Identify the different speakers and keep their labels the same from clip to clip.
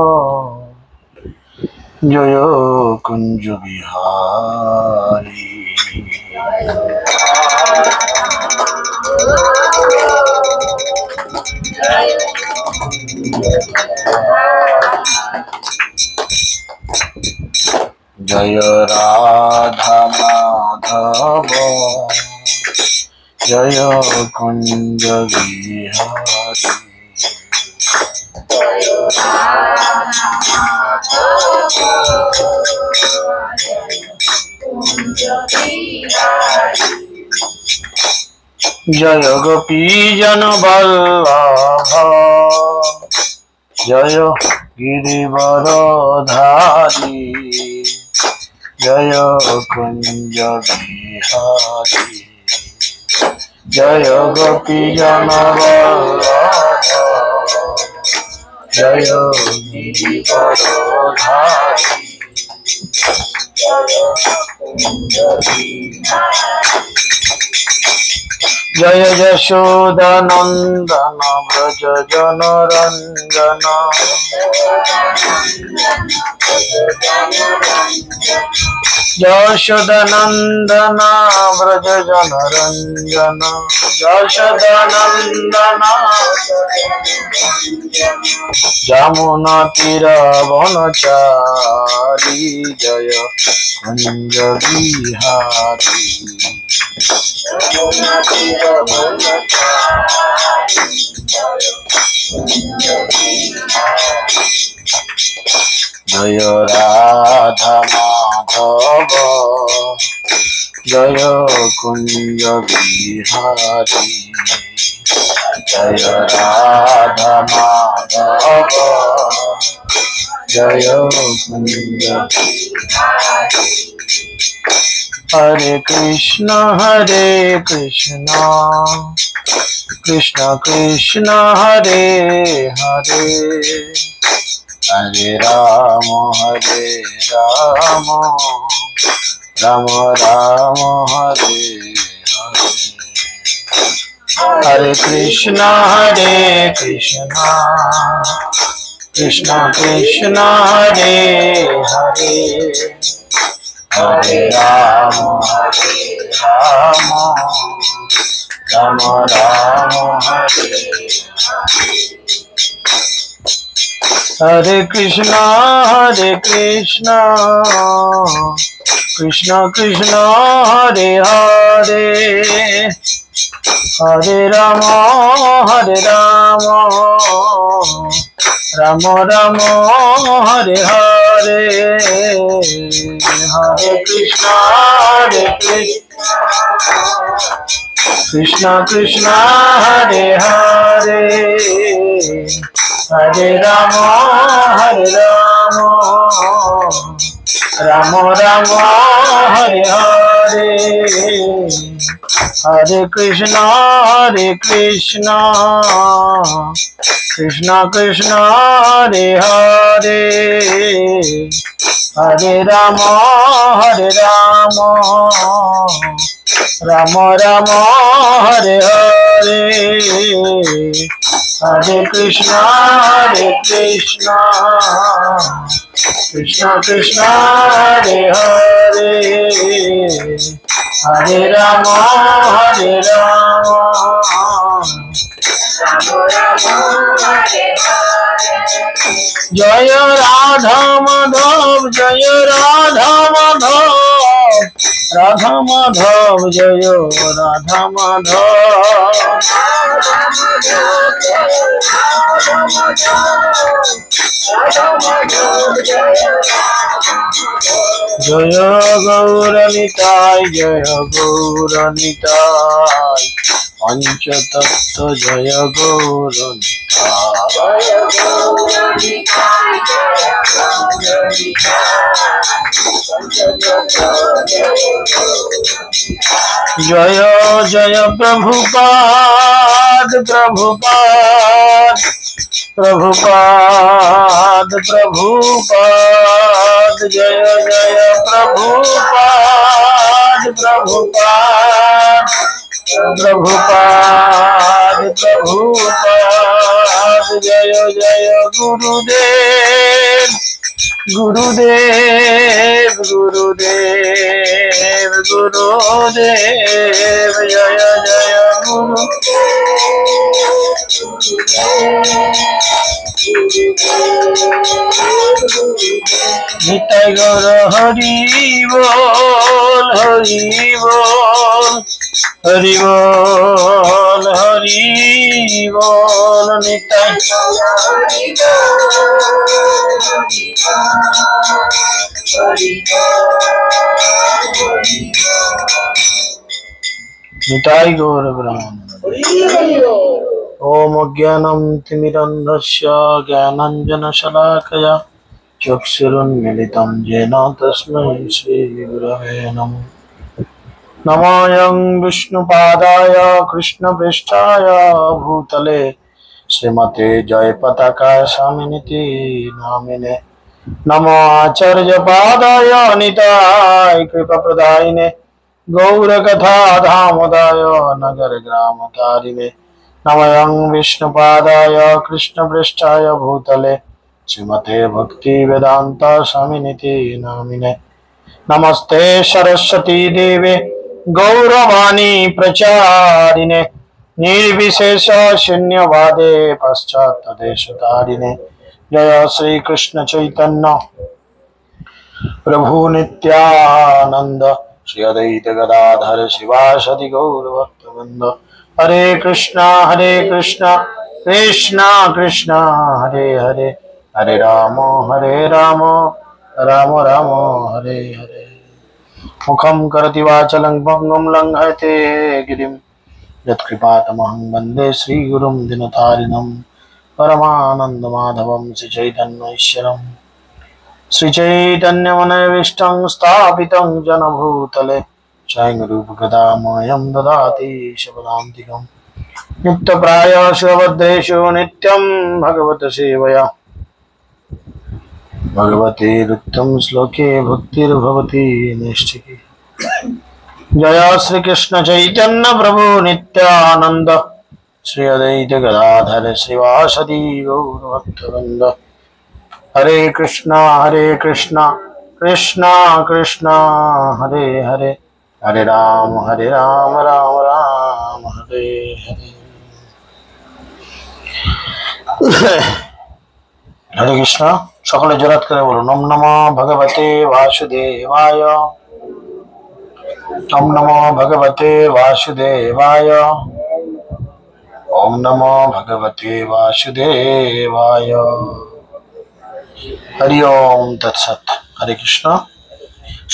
Speaker 1: जय कुंज बिहारी। जय राधा माधव जय कुंज बिहारी। जय गोपी जन वल्लभ जय गिरिवरधारी जय कुंज बिहारी। जय गोपी जन वल्लभ जय गिरिवरधारी जय यशोदानंदन व्रज जनरंजन यशोदानंदन व्रज जनरंजन यशोदानंदन यमुना तीर वनचारी जय कुंज बिहारी। जय राधा माधव जय कुंज बिहारी। जय राधा माधव जय कुंज बिहारी। हरे कृष्ण कृष्ण कृष्ण हरे हरे हरे राम राम राम हरे हरे। हरे कृष्ण कृष्ण कृष्ण हरे हरे हरे राम राम राम हरे हरे। हरे कृष्ण कृष्ण कृष्ण हरे हरे हरे राम राम राम हरे हरे। हरे कृष्ण कृष्ण कृष्ण हरे हरे हरे राम राम राम हरे हरे। हरे कृष्ण कृष्ण कृष्ण हरे हरे हरे राम राम राम हरे हरे। हरे कृष्ण कृष्ण कृष्ण हरे हरे हरे राम जय राधा माधव जय राधा माधव राधा माधव जय राधा माधव। जय गौरनिताय पंचतत्व जय गौरनिताय। जय जय प्रभुपाद जय जय प्रभुपाद जय जय गुरुदेव गुरुदेव गुरुदेव गुरुदेव जय जय गुरु निताई गौर हरि बोल हरि बोल हरि बोल हरि बोल निताई निताई गौर ब्रह्मानंद। ओम अज्ञानं तिमिरन्धस्य ज्ञानाञ्जनशलाकया चक्षुरुन्मीलितं येन तस्मै श्रीगुरवे नमः। नमोऽयं विष्णुपादाय कृष्णपृष्ठाय भूतले श्रीमते जयपताका स्वामिनिति नामिने। नमो आचार्यपादाय निताय कृपाप्रदायिने गौरकथा धामोदाय नगरग्रामतारिणे। नमोऽयं विष्णुपादाय कृष्णपृष्ठाय भूतले श्रीमते भक्तिवेदान्त स्वामिनिति नामिने। नमस्ते सरस्वती देवे गौरवाणी प्रचारिणे निर्विशेष शून्यवादे पश्चात्देशतारिणे। जय श्री कृष्ण चैतन्य प्रभु नित्यानंद श्री अद्वैत गदाधर शिवासदि गौर भक्तवृंद। हरे कृष्णा कृष्णा कृष्णा हरे हरे हरे राम राम राम हरे हरे। मुखं करोति वाचालं भंगुं लंघयते गिरिं यत्कृपातमहं वन्दे श्रीगुरुं दिनतारिणं परमानन्दमाधवं श्रीचैतन्यैश्वरं श्रीचैतन्यमनोभीष्टं स्थापितं जनभूतले स्वयं रूपकदामयं ददाति शपदान्तिकं। नित्यप्रायः भद्रेषु नित्यं भगवत सेवया भगवते रुक्तं श्लोके भक्तिर्भवति नैष्ठिकी। जय श्री कृष्ण चैतन्य प्रभु नित्यानंद श्री अद्वैत गदाधर श्रीवासदि गौर भक्तवृंद। हरे कृष्णा कृष्णा कृष्णा हरे हरे हरे राम राम राम हरे हरे। हरे कृष्णा सकले जोरात करे बोलो नम नमो भगवते वासुदेवाय ओम नमो भगवते वासुदेवाय ओम नमो भगवते वासुदेवाय। हरि ओम तत्सत। हरे कृष्ण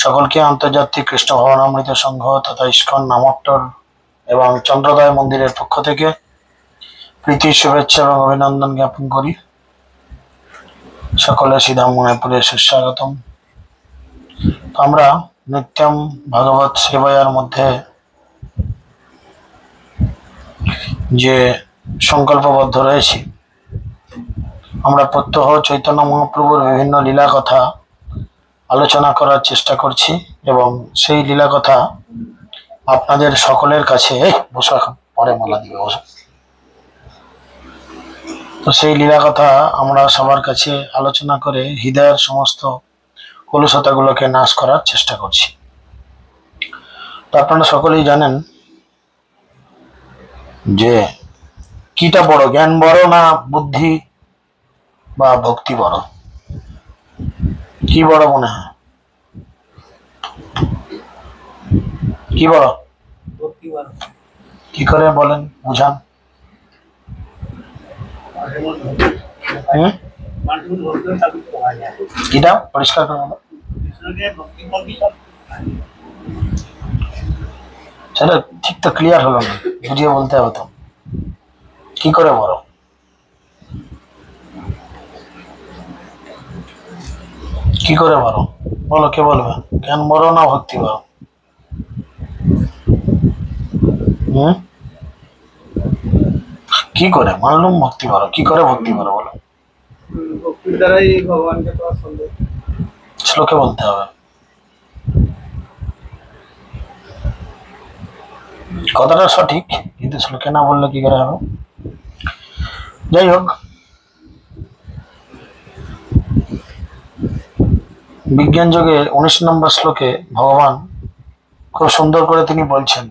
Speaker 1: सकल के आंतर्जातिक कृष्ण भवनामृत संघ तथा इस्कन नामोत्तर एवं चंद्रोदय मंदिर पक्ष থেকে প্রীতি শুভেচ্ছা এবং অভিনন্দন জ্ঞাপন করি। সকলে শ্রীধাম মায়াপুরে সুস্বাগতম। আমরা নিত্যম ভগবত সেবায়ার মধ্যে যে সংকল্পবদ্ধ রয়েছি, আমরা প্রত্যহ চৈতন্য মহাপ্রভুর বিভিন্ন লীলা কথা আলোচনা করার চেষ্টা করছি এবং সেই লীলা কথা আপনাদের সকলের কাছে বসে এখন পরে মালা দিবে বসে। তো সেই লীলা কথা আমরা সবার কাছে আলোচনা করে হৃদয়ের সমস্ত কলুষতাগুলোকে নাশ করার চেষ্টা করছি। তো আপনারা সকলেই জানেন যে কিটা বড়, জ্ঞান বড় না বুদ্ধি বা ভক্তি বড়? কি বড় মনে হয়? কি বড়? কি করে বলেন, বুঝান। কিটা পরিষ্কার করে বলো। সেটা ঠিক তো ক্লিয়ার হলো না, বুঝিয়ে বলতে হবে তো। কি করে বড়? কি করে বড় বলো, কে বলবে? জ্ঞান বড় না ভক্তি বড়? কি করে মানলুম ভক্তি বড়? কি করে ভক্তি বড় বলো? ভক্তির দ্বারাই ভগবানকে পাওয়া সম্ভব। শ্লোকে বলতে হবে। কথাটা সঠিক, কিন্তু শ্লোকে না বললে কি করে হবে? যাই হোক, বিজ্ঞান যোগে 19 নম্বর শ্লোকে ভগবান খুব সুন্দর করে তিনি বলছেন,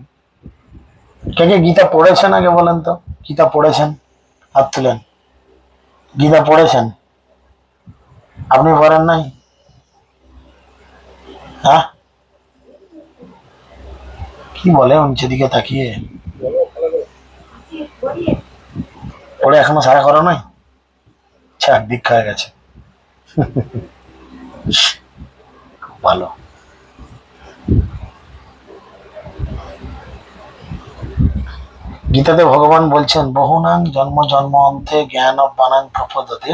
Speaker 1: কে কে গীতা পড়েছেন আগে বলেন তো? গীতা পড়েছেন? হাত তুলেন। গীতা পড়েছেন? আপনি পড়েন নাই? হ্যাঁ, কি বলে উঞ্চের দিকে তাকিয়ে? পড়ে এখনো সারা করো নাই? আচ্ছা, দীক্ষা হয়ে গেছে, খুব ভালো। গীতাতে ভগবান বলছেন, বহুনাং জন্ম জন্ম অন্তে জ্ঞান বানাং প্রপদতে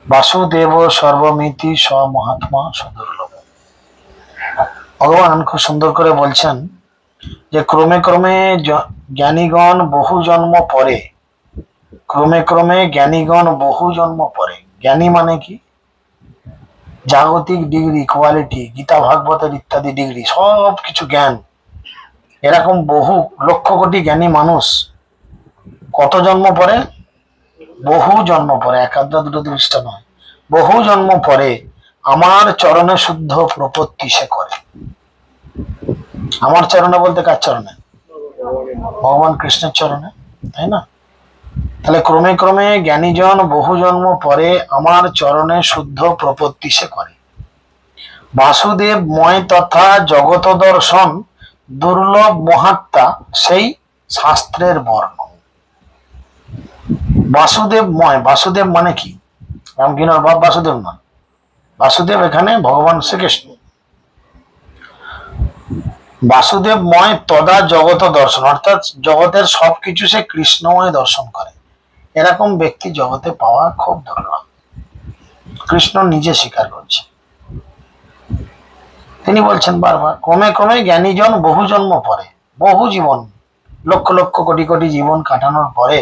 Speaker 1: বাসুদেব সর্বমিতি স মহাত্মা সুদুর্লভ। ভগবান খুব সুন্দর করে বলছেন যে ক্রমে ক্রমে জ্ঞানীগণ বহু জন্ম পরে, ক্রমে ক্রমে জ্ঞানীগণ বহু জন্ম পরে। জ্ঞানী মানে কি? জাগতিক ডিগ্রি, কোয়ালিটি, গীতা ভাগবতের ইত্যাদি ডিগ্রি, সব কিছু জ্ঞান। এরকম বহু লক্ষ কোটি জ্ঞানী মানুষ কত জন্ম পরে? বহু জন্ম পরে, একাধ দুটো দৃষ্টা নয়, বহু জন্ম পরে আমার চরণে শুদ্ধ প্রপত্তি সে করে। আমার চরণে বলতে কার চরণে? ভগবান কৃষ্ণের চরণে, তাই না? তাহলে ক্রমে ক্রমে জ্ঞানীজন বহু জন্ম পরে আমার চরণে শুদ্ধ প্রপত্তি সে করে। বাসুদেব ময় তথা জগত দর্শন দুর্লভ মহাত্মা সেই শাস্ত্রের বর্ণ। বাসুদেব ময়, বাসুদেব মানে কি? রামকিনোর বাপ বাসুদেব নয়, বাসুদেব এখানে ভগবান শ্রীকৃষ্ণ। বাসুদেব ময় তদা জগত দর্শন, অর্থাৎ জগতের সবকিছু সে কৃষ্ণময় দর্শন করে। এরকম ব্যক্তি জগতে পাওয়া খুব দুর্লভ। কৃষ্ণ নিজে স্বীকার করছে। তিনি বলছেন বারবার, ক্রমে ক্রমে জ্ঞানীজন বহু জন্ম পরে, বহু জীবন, লক্ষ লক্ষ কোটি কোটি জীবন কাটানোর পরে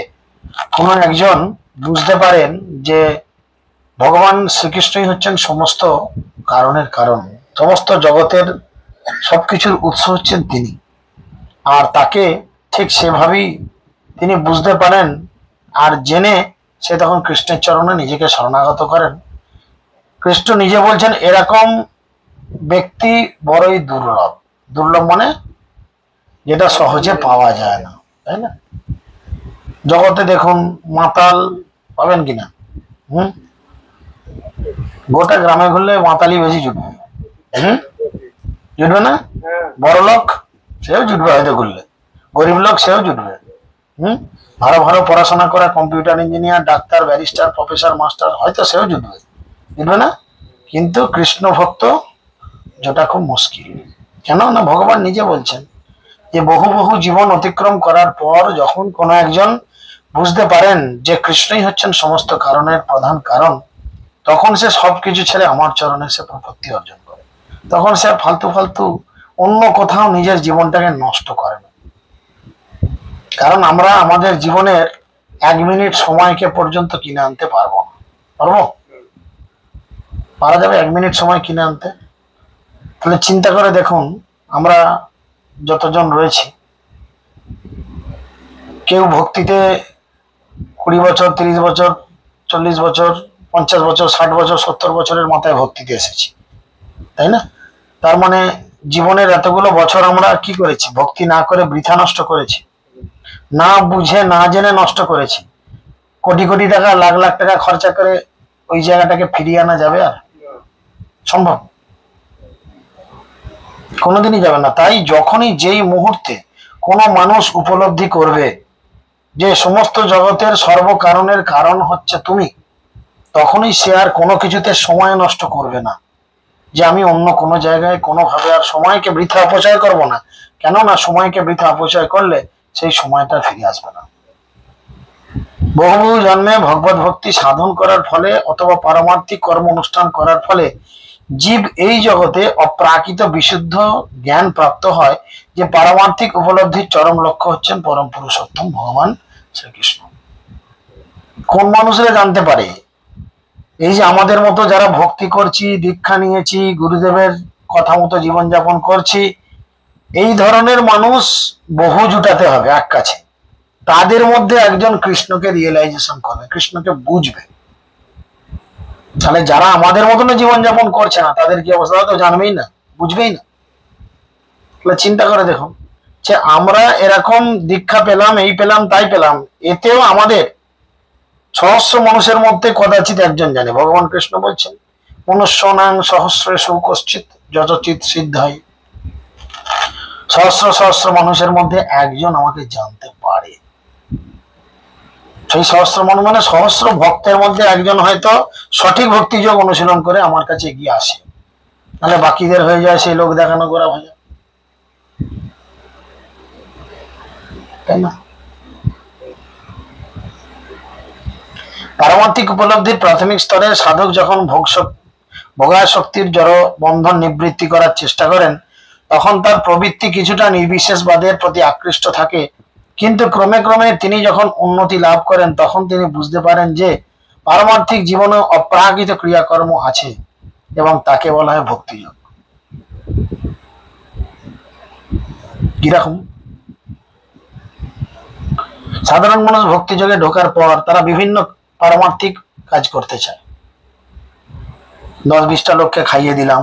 Speaker 1: কোন একজন বুঝতে পারেন যে ভগবান শ্রীকৃষ্ণই হচ্ছেন সমস্ত কারণের কারণ, সমস্ত জগতের সবকিছুর উৎস হচ্ছেন তিনি। আর তাকে ঠিক সেভাবেই তিনি বুঝতে পারেন, আর জেনে সে তখন কৃষ্ণের চরণে নিজেকে শরণাগত করেন। কৃষ্ণ নিজে বলছেন এরকম ব্যক্তি বড়ই দুর্লভ। দুর্লভ মানে যেটা সহজে পাওয়া যায় না, তাই না? জগতে দেখুন, মাতাল পাবেন কিনা? গোটা গ্রামে ঘুরলে মাতালি বেশি জুটবে। জুটবে না? বড় লোক সেও জুটবে হয়তো ঘুরলে, গরিব লোক সেও জুটবে। ভালো ভালো পড়াশোনা করা computer engineer, doctor, barrister, professor, master হয়তো সেও জুটবে, জুটবে না? কিন্তু কৃষ্ণ ভক্ত যেটা খুব মুশকিল। কেন না ভগবান নিজে বলছেন যে বহু বহু জীবন অতিক্রম করার পর যখন কোনো একজন বুঝতে পারেন যে কৃষ্ণই হচ্ছেন সমস্ত কারণের প্রধান কারণ, তখন সে সবকিছু ছেড়ে আমার চরণে সে প্রপত্তি অর্জন করে। তখন সে ফালতু ফালতু অন্য কোথাও নিজের জীবনটাকে নষ্ট করে না। কারণ আমরা আমাদের জীবনের 1 মিনিট সময়কে পর্যন্ত কিনে আনতে পারবো না। পারবো? পারা যাবে 1 মিনিট সময় কিনে আনতে? তাহলে চিন্তা করে দেখুন, আমরা যতজন রয়েছি, কেউ ভক্তিতে 20 বছর, 30 বছর, 40 বছর, 50 বছর, 60 বছর, 70 বছরের মাথায় ভক্তিতে এসেছি, তাই না? তার মানে জীবনের এতগুলো বছর আমরা কি করেছি? ভক্তি না করে বৃথা নষ্ট করেছি, না বুঝে না জেনে নষ্ট করেছি। কোটি কোটি টাকা, লাখ লাখ টাকা খরচা করে ওই জায়গাটাকে ফিরিয়ে আনা যাবে? আর সম্ভব? কোনোদিনই যাবে না। তাই যখনই যেই মুহূর্তে কোনো মানুষ উপলব্ধি করবে যে সমস্ত জগতের সর্বকারণের কারণ হচ্ছে তুমি, তখনই সে আর কোনো কিছুতে সময় নষ্ট করবে না যে আমি অন্য কোনো জায়গায় কোনোভাবে আর সময়কে বৃথা অপচয় করব না। কেননা সময়কে বৃথা অপচয় করলে সেই সময়টা ফিরে আসবে না। বহু বহু জন্মে ভগবত ভক্তি সাধন করার ফলে অথবা পারমার্থিক কর্ম অনুষ্ঠান করার ফলে জীব এই জগতে অপ্রাকৃত বিশুদ্ধ জ্ঞান প্রাপ্ত হয় যে পারমার্থিক উপলব্ধির চরম লক্ষ্য হচ্ছেন পরম পুরুষোত্তম ভগবান শ্রীকৃষ্ণ। কোন মানুষরা জানতে পারে? এই যে আমাদের মতো যারা ভক্তি করছি, দীক্ষা নিয়েছি, গুরুদেবের কথা মতো জীবনযাপন করছি, এই ধরনের মানুষ বহু জুটাতে হবে এক কাছে। তাদের মধ্যে একজন কৃষ্ণকে রিয়েলাইজেশন করবে, কৃষ্ণকে বুঝবে। তাহলে যারা আমাদের মতন জীবনযাপন করছে না তাদের কি অবস্থা তো জানবেই না, বুঝবেই না। তাহলে চিন্তা করে দেখুন যে আমরা এরকম দীক্ষা পেলাম, এই পেলাম তাই পেলাম, এতেও আমাদের সহস্র মানুষের মধ্যে কদাচিৎ একজন জানে। ভগবান কৃষ্ণ বলছেন মনুষ্যনাং সহস্রেষু কশ্চিৎ যতচিৎ সিদ্ধায়, সহস্র সহস্র মানুষের মধ্যে একজন আমাকে জানতে পারে। সেই সহস্র মানুষ মানে সহস্র ভক্তের মধ্যে একজন হয়তো সঠিক ভক্তিযোগ অনুশীলন করে আমার কাছে এগিয়ে আসে, নাহলে বাকিদের হয়ে যায় সেই লোক দেখানো করা ভাজা, তাই না? পারমার্থিক উপলব্ধির প্রাথমিক স্তরে সাধক যখন ভোগাসক্তির জড় বন্ধন নিবৃত্তি করার চেষ্টা করেন তখন তার প্রবৃত্তি কিছুটা নির্বিশেষবাদের প্রতি আকৃষ্ট থাকে, কিন্তু ক্রমে ক্রমে তিনি যখন উন্নতি লাভ করেন তখন তিনি বুঝতে পারেন যে পারমার্থিক জীবনে অপ্রাকৃত ক্রিয়াকর্ম আছে এবং তাকে বলা হয় ভক্তিযোগ। কিরকম? সাধারণ মানুষ ভক্তিযোগে ঢোকার পর তারা বিভিন্ন পারমার্থিক কাজ করতে চায়। 10-20টা লোককে খাইয়ে দিলাম,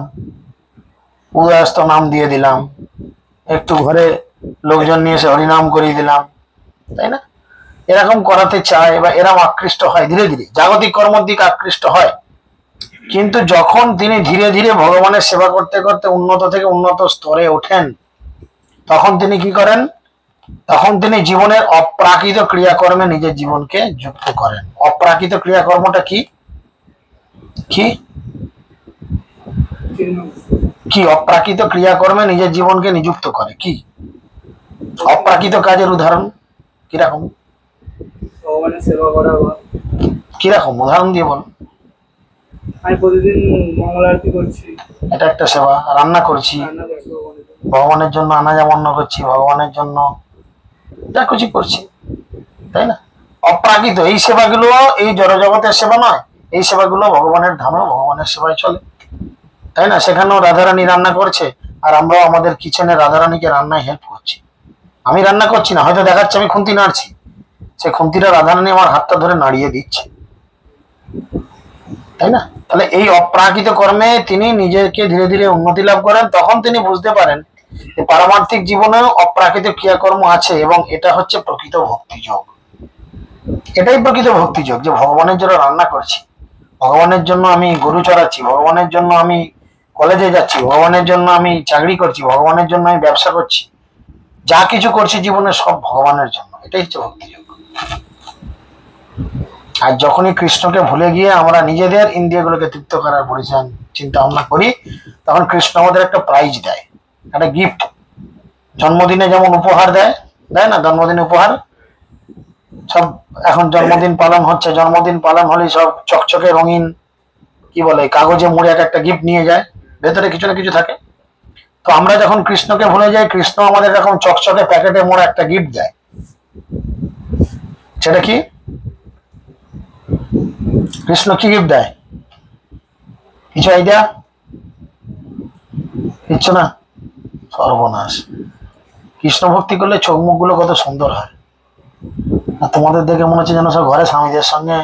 Speaker 1: উদয়স্ত নাম দিয়ে দিলাম, একটু ঘরে লোকজন নিয়ে এসে হরিনাম করিয়ে দিলাম, তাই না? এরকম করাতে চায় বা এরকম আকৃষ্ট হয়, ধীরে ধীরে জাগতিক কর্মের দিকে আকৃষ্ট হয়। কিন্তু যখন তিনি ধীরে ধীরে ভগবানের সেবা করতে করতে উন্নত থেকে উন্নত স্তরে ওঠেন তখন তিনি কি করেন? তখন তিনি জীবনের অপ্রাকৃত ক্রিয়াকর্মে নিজের জীবনকে যুক্ত করেন। অপ্রাকৃত ক্রিয়াকর্মটা কি কি কি অপ্রাকৃত ক্রিয়াকর্মে নিজের জীবনকে নিযুক্ত করে। কি অপ্রাকৃত কাজের উদাহরণ কিরকম?
Speaker 2: ভগবানের সেবা করা।
Speaker 1: কিরকম উদাহরণ দিয়ে বল।
Speaker 2: আমি প্রতিদিন মঙ্গল আরতি করছি,
Speaker 1: এটা একটা সেবা। রান্না করছি, ভগবানের জন্য আনাজ আমন্ন করছি, ভগবানের জন্য যা কিছু করছি, তাই না? অপ্রাকৃত এই সেবাগুলো এই জড়জগতের সেবা নয়, এই সেবাগুলো ভগবানের ধামে ভগবানের সেবায় চলে, তাই না? সেখানেও রাধারানী রান্না করছে আর আমরাও আমাদের কিচেনে রাধারানীকে রান্নায় হেল্প করছি। আমি রান্না করছি না, হয়তো দেখাচ্ছে আমি খুন্তি নাড়ছি, সে খুন্তিটা রাধারানী আমার হাতটা ধরে নাড়িয়ে দিচ্ছে, তাই না? তাহলে এই অপ্রাকৃত কর্মে তিনি নিজেকে ধীরে ধীরে উন্নতি লাভ করেন। তখন তিনি বুঝতে পারেন যে পারমার্থিক জীবনেও অপ্রাকৃত ক্রিয়াকর্ম আছে এবং এটা হচ্ছে প্রকৃত ভক্তিযোগ। এটাই প্রকৃত ভক্তিযোগ, যে ভগবানের জন্য রান্না করছি, ভগবানের জন্য আমি গরু চড়াচ্ছি, ভগবানের জন্য আমি কলেজে যাচ্ছি, ভগবানের জন্য আমি চাকরি করছি, ভগবানের জন্য আমি ব্যবসা করছি, যা কিছু করছি জীবনে সব ভগবানের জন্য। এটাই হচ্ছে ভক্তিযোগ। আর যখনই কৃষ্ণকে ভুলে গিয়ে আমরা নিজেদের ইন্দ্রিয়গুলোকে তৃপ্ত করার পরিচয় চিন্তা ভাবনা করি তখন কৃষ্ণ আমাদের একটা প্রাইজ দেয়, একটা গিফট। জন্মদিনে যেমন উপহার দেয়, দেয় না? জন্মদিনে উপহার সব এখন জন্মদিন পালন হচ্ছে, জন্মদিন পালন হলে সব চকচকে রঙিন কি বলে কাগজে মুড়ে একটা গিফট নিয়ে যায়, ভেতরে কিছু না কিছু থাকে। তো আমরা যখন কৃষ্ণকে ভুলে যাই কৃষ্ণ আমাদের এরকম চকচকে প্যাকেটে মোড়া একটা গিফট দেয়। সেটা কি? কৃষ্ণ কি গিফট দেয়? কিছু আইডিয়া? কিচ্ছু না? সর্বনাশ। কৃষ্ণ ভক্তি করলে চোখ মুখ গুলো কত সুন্দর হয়। আর তোমাদের দেখে মনে হচ্ছে যেন সব ঘরে স্বামীদের সঙ্গে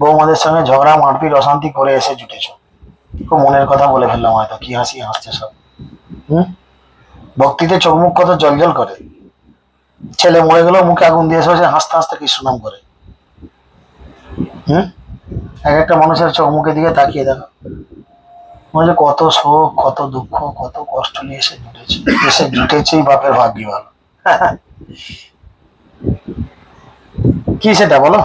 Speaker 1: বৌমাদের সঙ্গে ঝগড়া মারপিট অশান্তি করে এসে জুটেছ। খুব মনের কথা বলে ফেললাম হয়তো, কি হাসি হাসছে সব। ভক্তিতে চোখ মুখ কত জলজল করে। ছেলে মরে গেলেও মুখে আগুন দিয়ে এসে হাসতে হাসতে কৃষ্ণ নাম করে। এক একটা মানুষের চোখ মুখের দিকে তাকিয়ে দেখো, মনে হচ্ছে কত শোক, কত দুঃখ, কত কষ্ট নিয়ে এসে জুটেছেই বাপের ভাগ্য ভালো। কি সেটা বলো?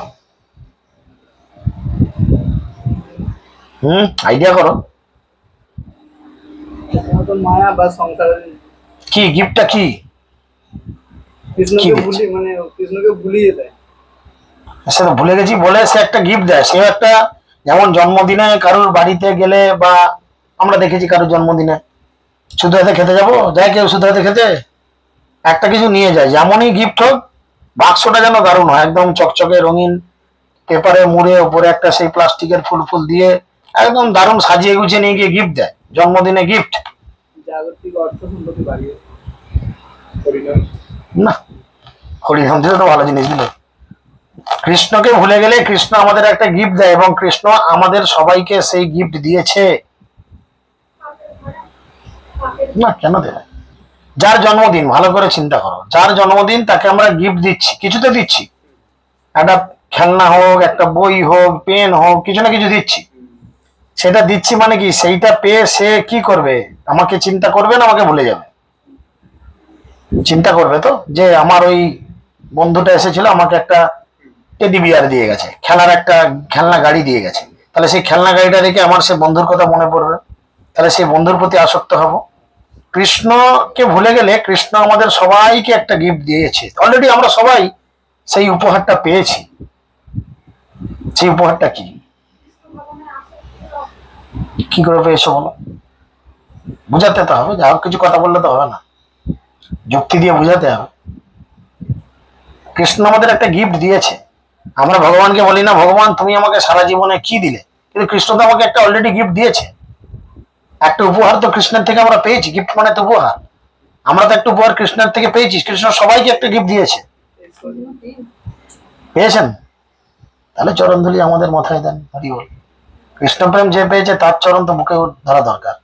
Speaker 1: আইডিয়া করো।
Speaker 2: মায়া বা সংসারের
Speaker 1: কি গিফটটা কি?
Speaker 2: কৃষ্ণকে ভুলিয়ে দেয়।
Speaker 1: সে তো ভুলে গেছি বলে সে একটা গিফট দেয়। সে একটা, যেমন জন্মদিনে কারোর বাড়িতে গেলে বা আমরা দেখেছি কারোর জন্মদিনে শুধু হাতে খেতে যাবো, যায় কেউ শুধু হাতে খেতে, একটা কিছু নিয়ে যায়। যেমনই গিফট হোক, বাক্সটা যেন দারুণ হয়, একদম চকচকে রঙিন পেপারে মুড়ে উপরে একটা সেই প্লাস্টিকের ফুল ফুল দিয়ে একদম দারুণ সাজিয়ে গুছিয়ে নিয়ে গিয়ে গিফট দেয়। জন্মদিনে গিফট
Speaker 2: জাগতিক অর্থ সম্পত্তি বাড়িয়ে
Speaker 1: না, হরিনাম দিলে তো ভালো জিনিস দিল। কৃষ্ণকে ভুলে গেলে কৃষ্ণ আমাদের একটা গিফট দেয় এবং কৃষ্ণ আমাদের সবাইকে সেই গিফট দিয়েছে না, কেন দেবে? যার জন্মদিন, ভালো করে চিন্তা করো, যার জন্মদিন তাকে আমরা গিফট দিচ্ছি, কিছুতে দিচ্ছি, একটা খেলনা হোক, একটা বই হোক, পেন হোক, কিছু না কিছু দিচ্ছি। সেটা দিচ্ছি মানে কি, সেইটা পেয়ে সে কি করবে? আমাকে চিন্তা করবে না আমাকে ভুলে যাবে? চিন্তা করবে তো, যে আমার ওই বন্ধুটা এসেছিল আমাকে একটা টেডি বিয়ার দিয়ে গেছে, খেলার একটা খেলনা গাড়ি দিয়ে গেছে, তাহলে সেই খেলনা গাড়িটা দেখে আমার সে বন্ধুর কথা মনে পড়বে, তাহলে সেই বন্ধুর প্রতি আসক্ত হব। কৃষ্ণকে ভুলে গেলে কৃষ্ণ আমাদের সবাইকে একটা গিফট দিয়েছে, অলরেডি আমরা সবাই সেই উপহারটা পেয়েছি। সেই উপহারটা কি, কি করে পেয়েছো বলো? বুঝাতে তো হবে, যা হোক কিছু কথা বললে তো হবে না, যুক্তি দিয়ে বুঝাতে হবে। কৃষ্ণ আমাদের একটা গিফট দিয়েছে। আমরা ভগবানকে বলি না ভগবান তুমি আমাকে সারা জীবনে কি দিলে, কিন্তু কৃষ্ণ তো আমাকে একটা অলরেডি গিফট দিয়েছে, একটা উপহার তো কৃষ্ণের থেকে আমরা পেয়েছি। গিফট মানে তো উপহার, আমরা তো একটা উপহার কৃষ্ণের থেকে পেয়েছি। কৃষ্ণ সবাইকে একটা গিফট দিয়েছে, পেয়েছেন? তাহলে চরণধুলি আমাদের মাথায় দেন, হরি বল। কৃষ্ণ প্রেম যে পেয়েছে তার চরণ তো বুকে ধরা দরকার।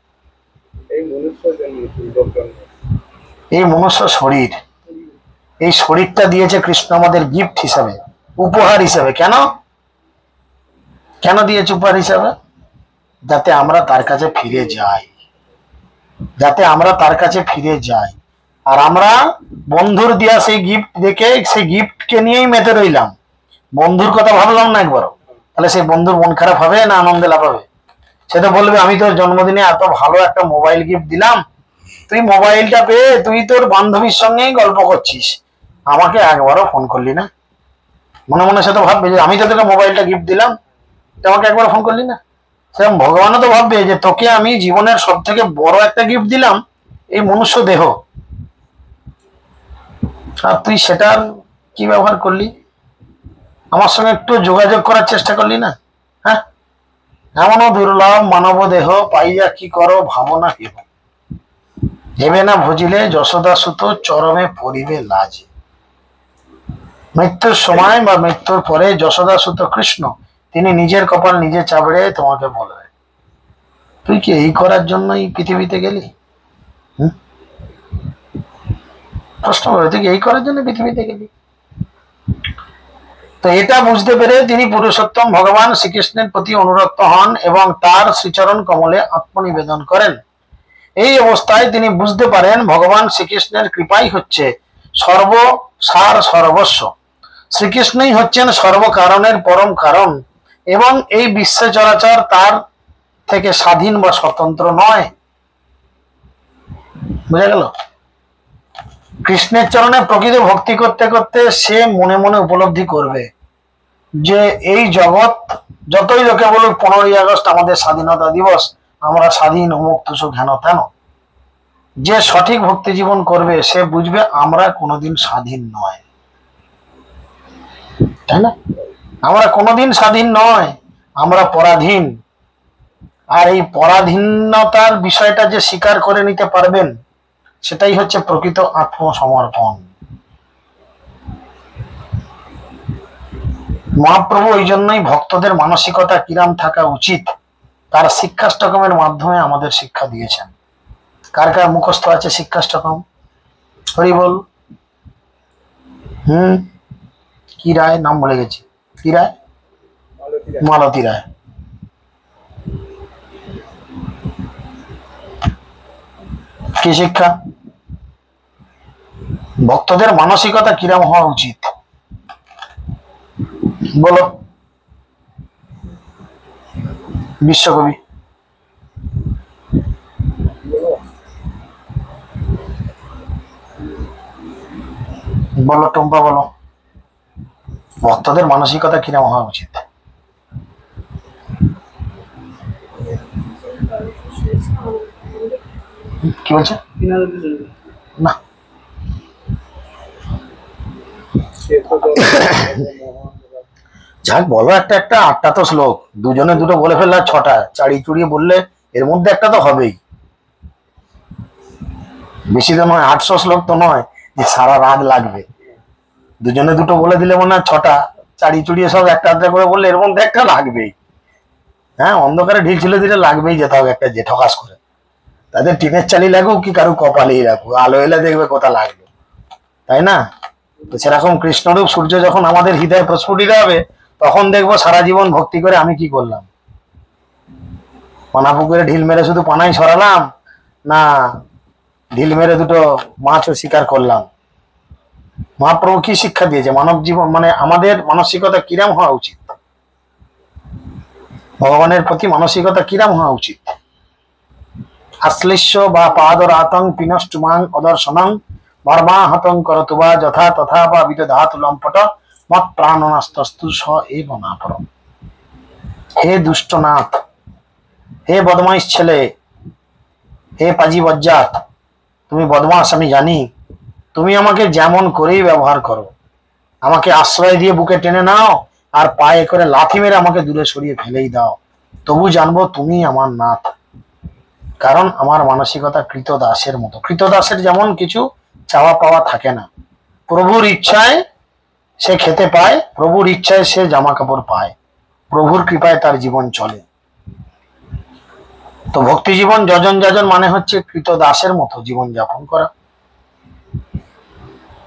Speaker 1: এই মনুষ্য শরীর, এই শরীরটা দিয়েছে কৃষ্ণ আমাদের গিফট হিসাবে, উপহার হিসাবে। কেন কেন দিয়েছে উপহার হিসাবে? যাতে আমরা তার কাছে ফিরে যাই, যাতে আমরা তার কাছে ফিরে যাই। আর আমরা বন্ধুর দেয়া সেই গিফট দেখে সেই গিফটকে নিয়েই মেতে রইলাম, বন্ধুর কথা ভাবলাম না একবারও। তাহলে সেই বন্ধুর মন খারাপ হবে না আনন্দে লাভ হবে? সে তো বলবে আমি তোর জন্মদিনে এত ভালো একটা মোবাইল গিফট দিলাম, তুই মোবাইলটা পেয়ে তুই তোর বান্ধবীর সঙ্গেই গল্প করছিস, আমাকে একবারও ফোন করলি না। মনে মনে সে তো ভাববে যে আমি তো তোকে মোবাইলটা গিফট দিলাম, আমাকে একবার ফোন করলি না। সেরকম ভগবানও তো ভাববে যে তোকে আমি জীবনের সব থেকে বড় একটা গিফট দিলাম, এই মনুষ্য দেহ, আর তুই সেটার কি ব্যবহার করলি? আমার সঙ্গে একটু যোগাযোগ করার চেষ্টা করলি না? হ্যাঁ, এমনও দুর্লভ মানব দেহ পাইয়া কি করো ভাবনা কেহ, হেবে না ভজিলে যশোদা সুত চরমে পড়িবে লাজে। মৃত্যুর সময় বা মৃত্যুর পরে যশোদা সুত কৃষ্ণ তিনি নিজের কপাল নিজে চাবড়ে তোমাকে বলবে তুই কি এই করার জন্যই পৃথিবীতে গেলি? প্রশ্ন করে, তুই কি এই করার জন্য পৃথিবীতে গেলি? তো এটা বুঝতে পেরে তিনি পুরুষোত্তম ভগবান শ্রীকৃষ্ণের প্রতি অনুরক্ত হন এবং তার শ্রীচরণ কমলে আত্মনিবেদন করেন। এই অবস্থায় তিনি বুঝতে পারেন ভগবান শ্রীকৃষ্ণের কৃপাই হচ্ছে সর্বসার সর্বস্ব, শ্রীকৃষ্ণই হচ্ছেন সর্বকারণের পরম কারণ এবং এই বিশ্ব চরাচর তার থেকে স্বাধীন বা স্বতন্ত্র নয়। বুঝা গেল? কৃষ্ণের চরণে প্রকৃত ভক্তি করতে করতে সে মনে মনে উপলব্ধি করবে যে এই জগৎ, যতই লোকে বলুক 15ই আগস্ট আমাদের স্বাধীনতা দিবস, আমরা স্বাধীন মুক্ত সুখ হেন তেন, যে সঠিক ভক্তি জীবন করবে সে বুঝবে আমরা কোনোদিন স্বাধীন নয়, তাই না? আমরা কোনোদিন স্বাধীন নয়, আমরা পরাধীন। আর এই পরাধীনতার বিষয়টা যে স্বীকার করে নিতে পারবেন সেটাই হচ্ছে প্রকৃত আত্মসমর্পণ। মহাপ্রভু ওই জন্যই ভক্তদের মানসিকতা কিরাম থাকা উচিত তার শিক্ষাষ্টকমের মাধ্যমে আমাদের শিক্ষা দিয়েছেন। কার কার মুখস্থ আছে শিক্ষাষ্টকম? হরি বল। কি রায়, নাম বলে গেছি, কি রায়? মালতী রায়। কি শিক্ষা? ভক্তদের মানসিকতা কিরম হওয়া উচিত বলো? বিশ্বকবি বলো, টুম্পা বলো, ভক্তদের মানসিকতা কিরম হওয়া উচিত? কি বলছে? না, যাক বলো, একটা একটা 8টা তো শ্লোক, দুজনে দুটো বলে ফেললে 6টা, চাড়িয়ে চুড়িয়ে বললে এর মধ্যে একটা তো হবেই। বেশি তো নয়, 800 শ্লোক তো নয় যে সারা রাত লাগবে। দুজনে দুটো বলে দিলে মনে হয় 6টা, চাড়ি চুড়িয়ে সব একটা আধটা করে বললে এর মধ্যে একটা লাগবেই। হ্যাঁ, অন্ধকারে ঢিল ছিল দিলে লাগবেই, যেতে হবে একটা যে ঠকাস করে। তাদের টিনের চালি লাগুক কি কারো কপালেই রাখুক, আলো এলে দেখবে কোথা লাগলো, তাই না? তো সেরকম কৃষ্ণরূপ সূর্য যখন আমাদের হৃদয়ে প্রস্ফুটিত হবে, তখন দেখবো সারা জীবন ভক্তি করে আমি কি করলাম। পানা পুকুরে ঢিল মেরে শুধু পানাই সরালাম, না ঢিল মেরে দুটো মাছও শিকার করলাম। মহাপ্রভু কি শিক্ষা দিয়েছে? মানব জীবন মানে আমাদের মানসিকতা কিরাম হওয়া উচিত, ভগবানের প্রতি মানসিকতা কিরাম হওয়া উচিত। আশ্লেষ্য বা পাদর আতং পিনষ্টুমাং অদর্শনং মর্মাহতং করতু বা যথা তথা বা বিদধাতু লম্পট মত প্রাণনাস্তস্তু স এব না পরম। হে দুষ্টনাথ, হে বদমাইশ ছেলে, হে পাজি বজ্জাত, তুমি বদমাস আমি জানি, তুমি আমাকে যেমন করেই ব্যবহার করো, আমাকে আশ্রয় দিয়ে বুকে টেনে নাও আর পায়ে করে লাথি মেরে আমাকে দূরে সরিয়ে ফেলেই দাও, তবু জানবো তুমি আমার নাথ। কারণ আমার মানসিকতা কৃতদাসের মতো। কৃতদাসের যেমন কিছু চাওয়া পাওয়া থাকে না, প্রভুর ইচ্ছায় সে খেতে পায়, প্রভুর ইচ্ছায় সে জামা কাপড় পায়, প্রভুর কৃপায় তার জীবন চলে। তো ভক্তি জীবন যজন যাজন মানে হচ্ছে কৃতদাসের মতো জীবন যাপন করা।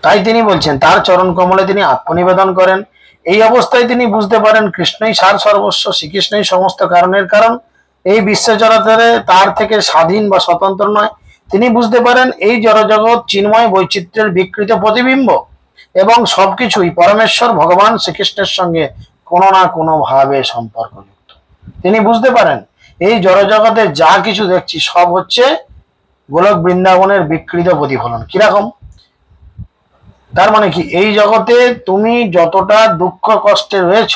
Speaker 1: তাই তিনি বলছেন তার চরণ কমলে তিনি আত্মনিবেদন করেন। এই অবস্থায় তিনি বুঝতে পারেন কৃষ্ণই সার সর্বস্ব, শ্রীকৃষ্ণই সমস্ত কারণের কারণ, এই বিশ্ব চরাচরে তার থেকে স্বাধীন বা স্বতন্ত্র নয়। তিনি বুঝতে পারেন এই জড়জগৎ চিন্ময় বৈচিত্র্যের বিকৃত প্রতিবিম্ব এবং সবকিছুই পরমেশ্বর ভগবান শ্রীকৃষ্ণের সঙ্গে কোনো না কোনো ভাবে সম্পর্কযুক্ত। তিনি বুঝতে পারেন এই জড়জগতে যা কিছু দেখছি সব হচ্ছে গোলক বৃন্দাবনের বিকৃত প্রতিফলন। কিরকম? তার মানে কি, এই জগতে তুমি যতটা দুঃখ কষ্টে রয়েছ,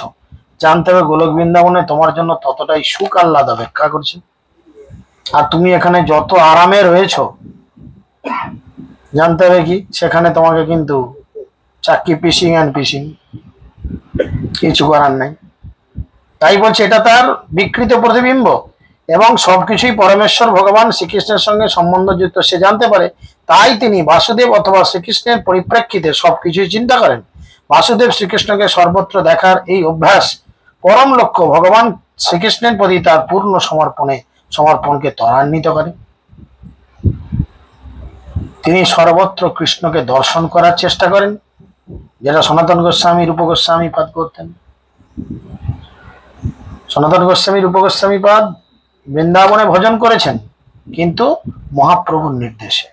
Speaker 1: জানতে হবে গোলক বৃন্দাবনে তোমার জন্য ততটাই সুখ আহ্লাদ অপেক্ষা করছে। আর তুমি এখানে যত আরামে রয়েছ, জানতে হবে কি সেখানে তোমাকে কিন্তু চাকরি পিসিং অ্যান্ড পিসিং, কিছু করার নাই। তাই বলছে এটা তার বিকৃত প্রতিবিম্ব এবং সবকিছুই পরমেশ্বর ভগবান শ্রীকৃষ্ণের সঙ্গে সম্বন্ধযুক্ত সে জানতে পারে। তাই তিনি বাসুদেব অথবা শ্রীকৃষ্ণের পরিপ্রেক্ষিতে সবকিছুই চিন্তা করেন। বাসুদেব শ্রীকৃষ্ণকে সর্বত্র দেখার এই অভ্যাস পরম লক্ষ্য ভগবান শ্রীকৃষ্ণের প্রতি তার পূর্ণ সমর্পণকে ত্বরান্বিত করে। তিনি সর্বত্র কৃষ্ণকে দর্শন করার চেষ্টা করেন, যেটা সনাতন গোস্বামী রূপ গোস্বামী পাদ করতেন। সনাতন গোস্বামী রূপ গোস্বামী পাদ বৃন্দাবনে ভজন করেছেন, কিন্তু মহাপ্রভুর নির্দেশে।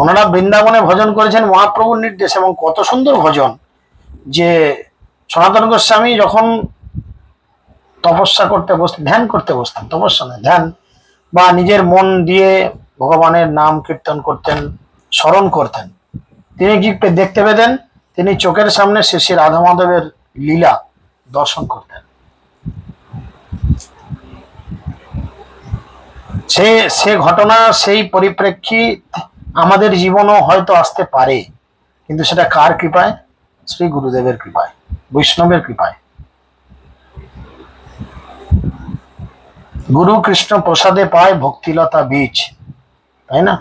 Speaker 1: ওনারা বৃন্দাবনে ভজন করেছেন মহাপ্রভুর নির্দেশ, এবং কত সুন্দর ভজন যে সনাতন গোস্বামী যখন তপস্যা করতে বসতেন, ধ্যান করতে বসতেন, তপস্যা নয় ধ্যান, বা নিজের মন দিয়ে ভগবানের নাম কীর্তন করতেন, স্মরণ করতেন, তিনি কি দেখতে পেতেন? তিনি চোখের সামনে শ্রী রাধা মাধবের লীলা দর্শন করতেন। সে ঘটনা, সেই পরিপ্রেক্ষিত আমাদের জীবনও হয়তো আসতে পারে, কিন্তু সেটা কার কৃপায়? শ্রী গুরুদেবের কৃপায়, বৈষ্ণবের কৃপায়। গুরু কৃষ্ণ প্রসাদে পায় ভক্তিলতা বীজ, তাই না?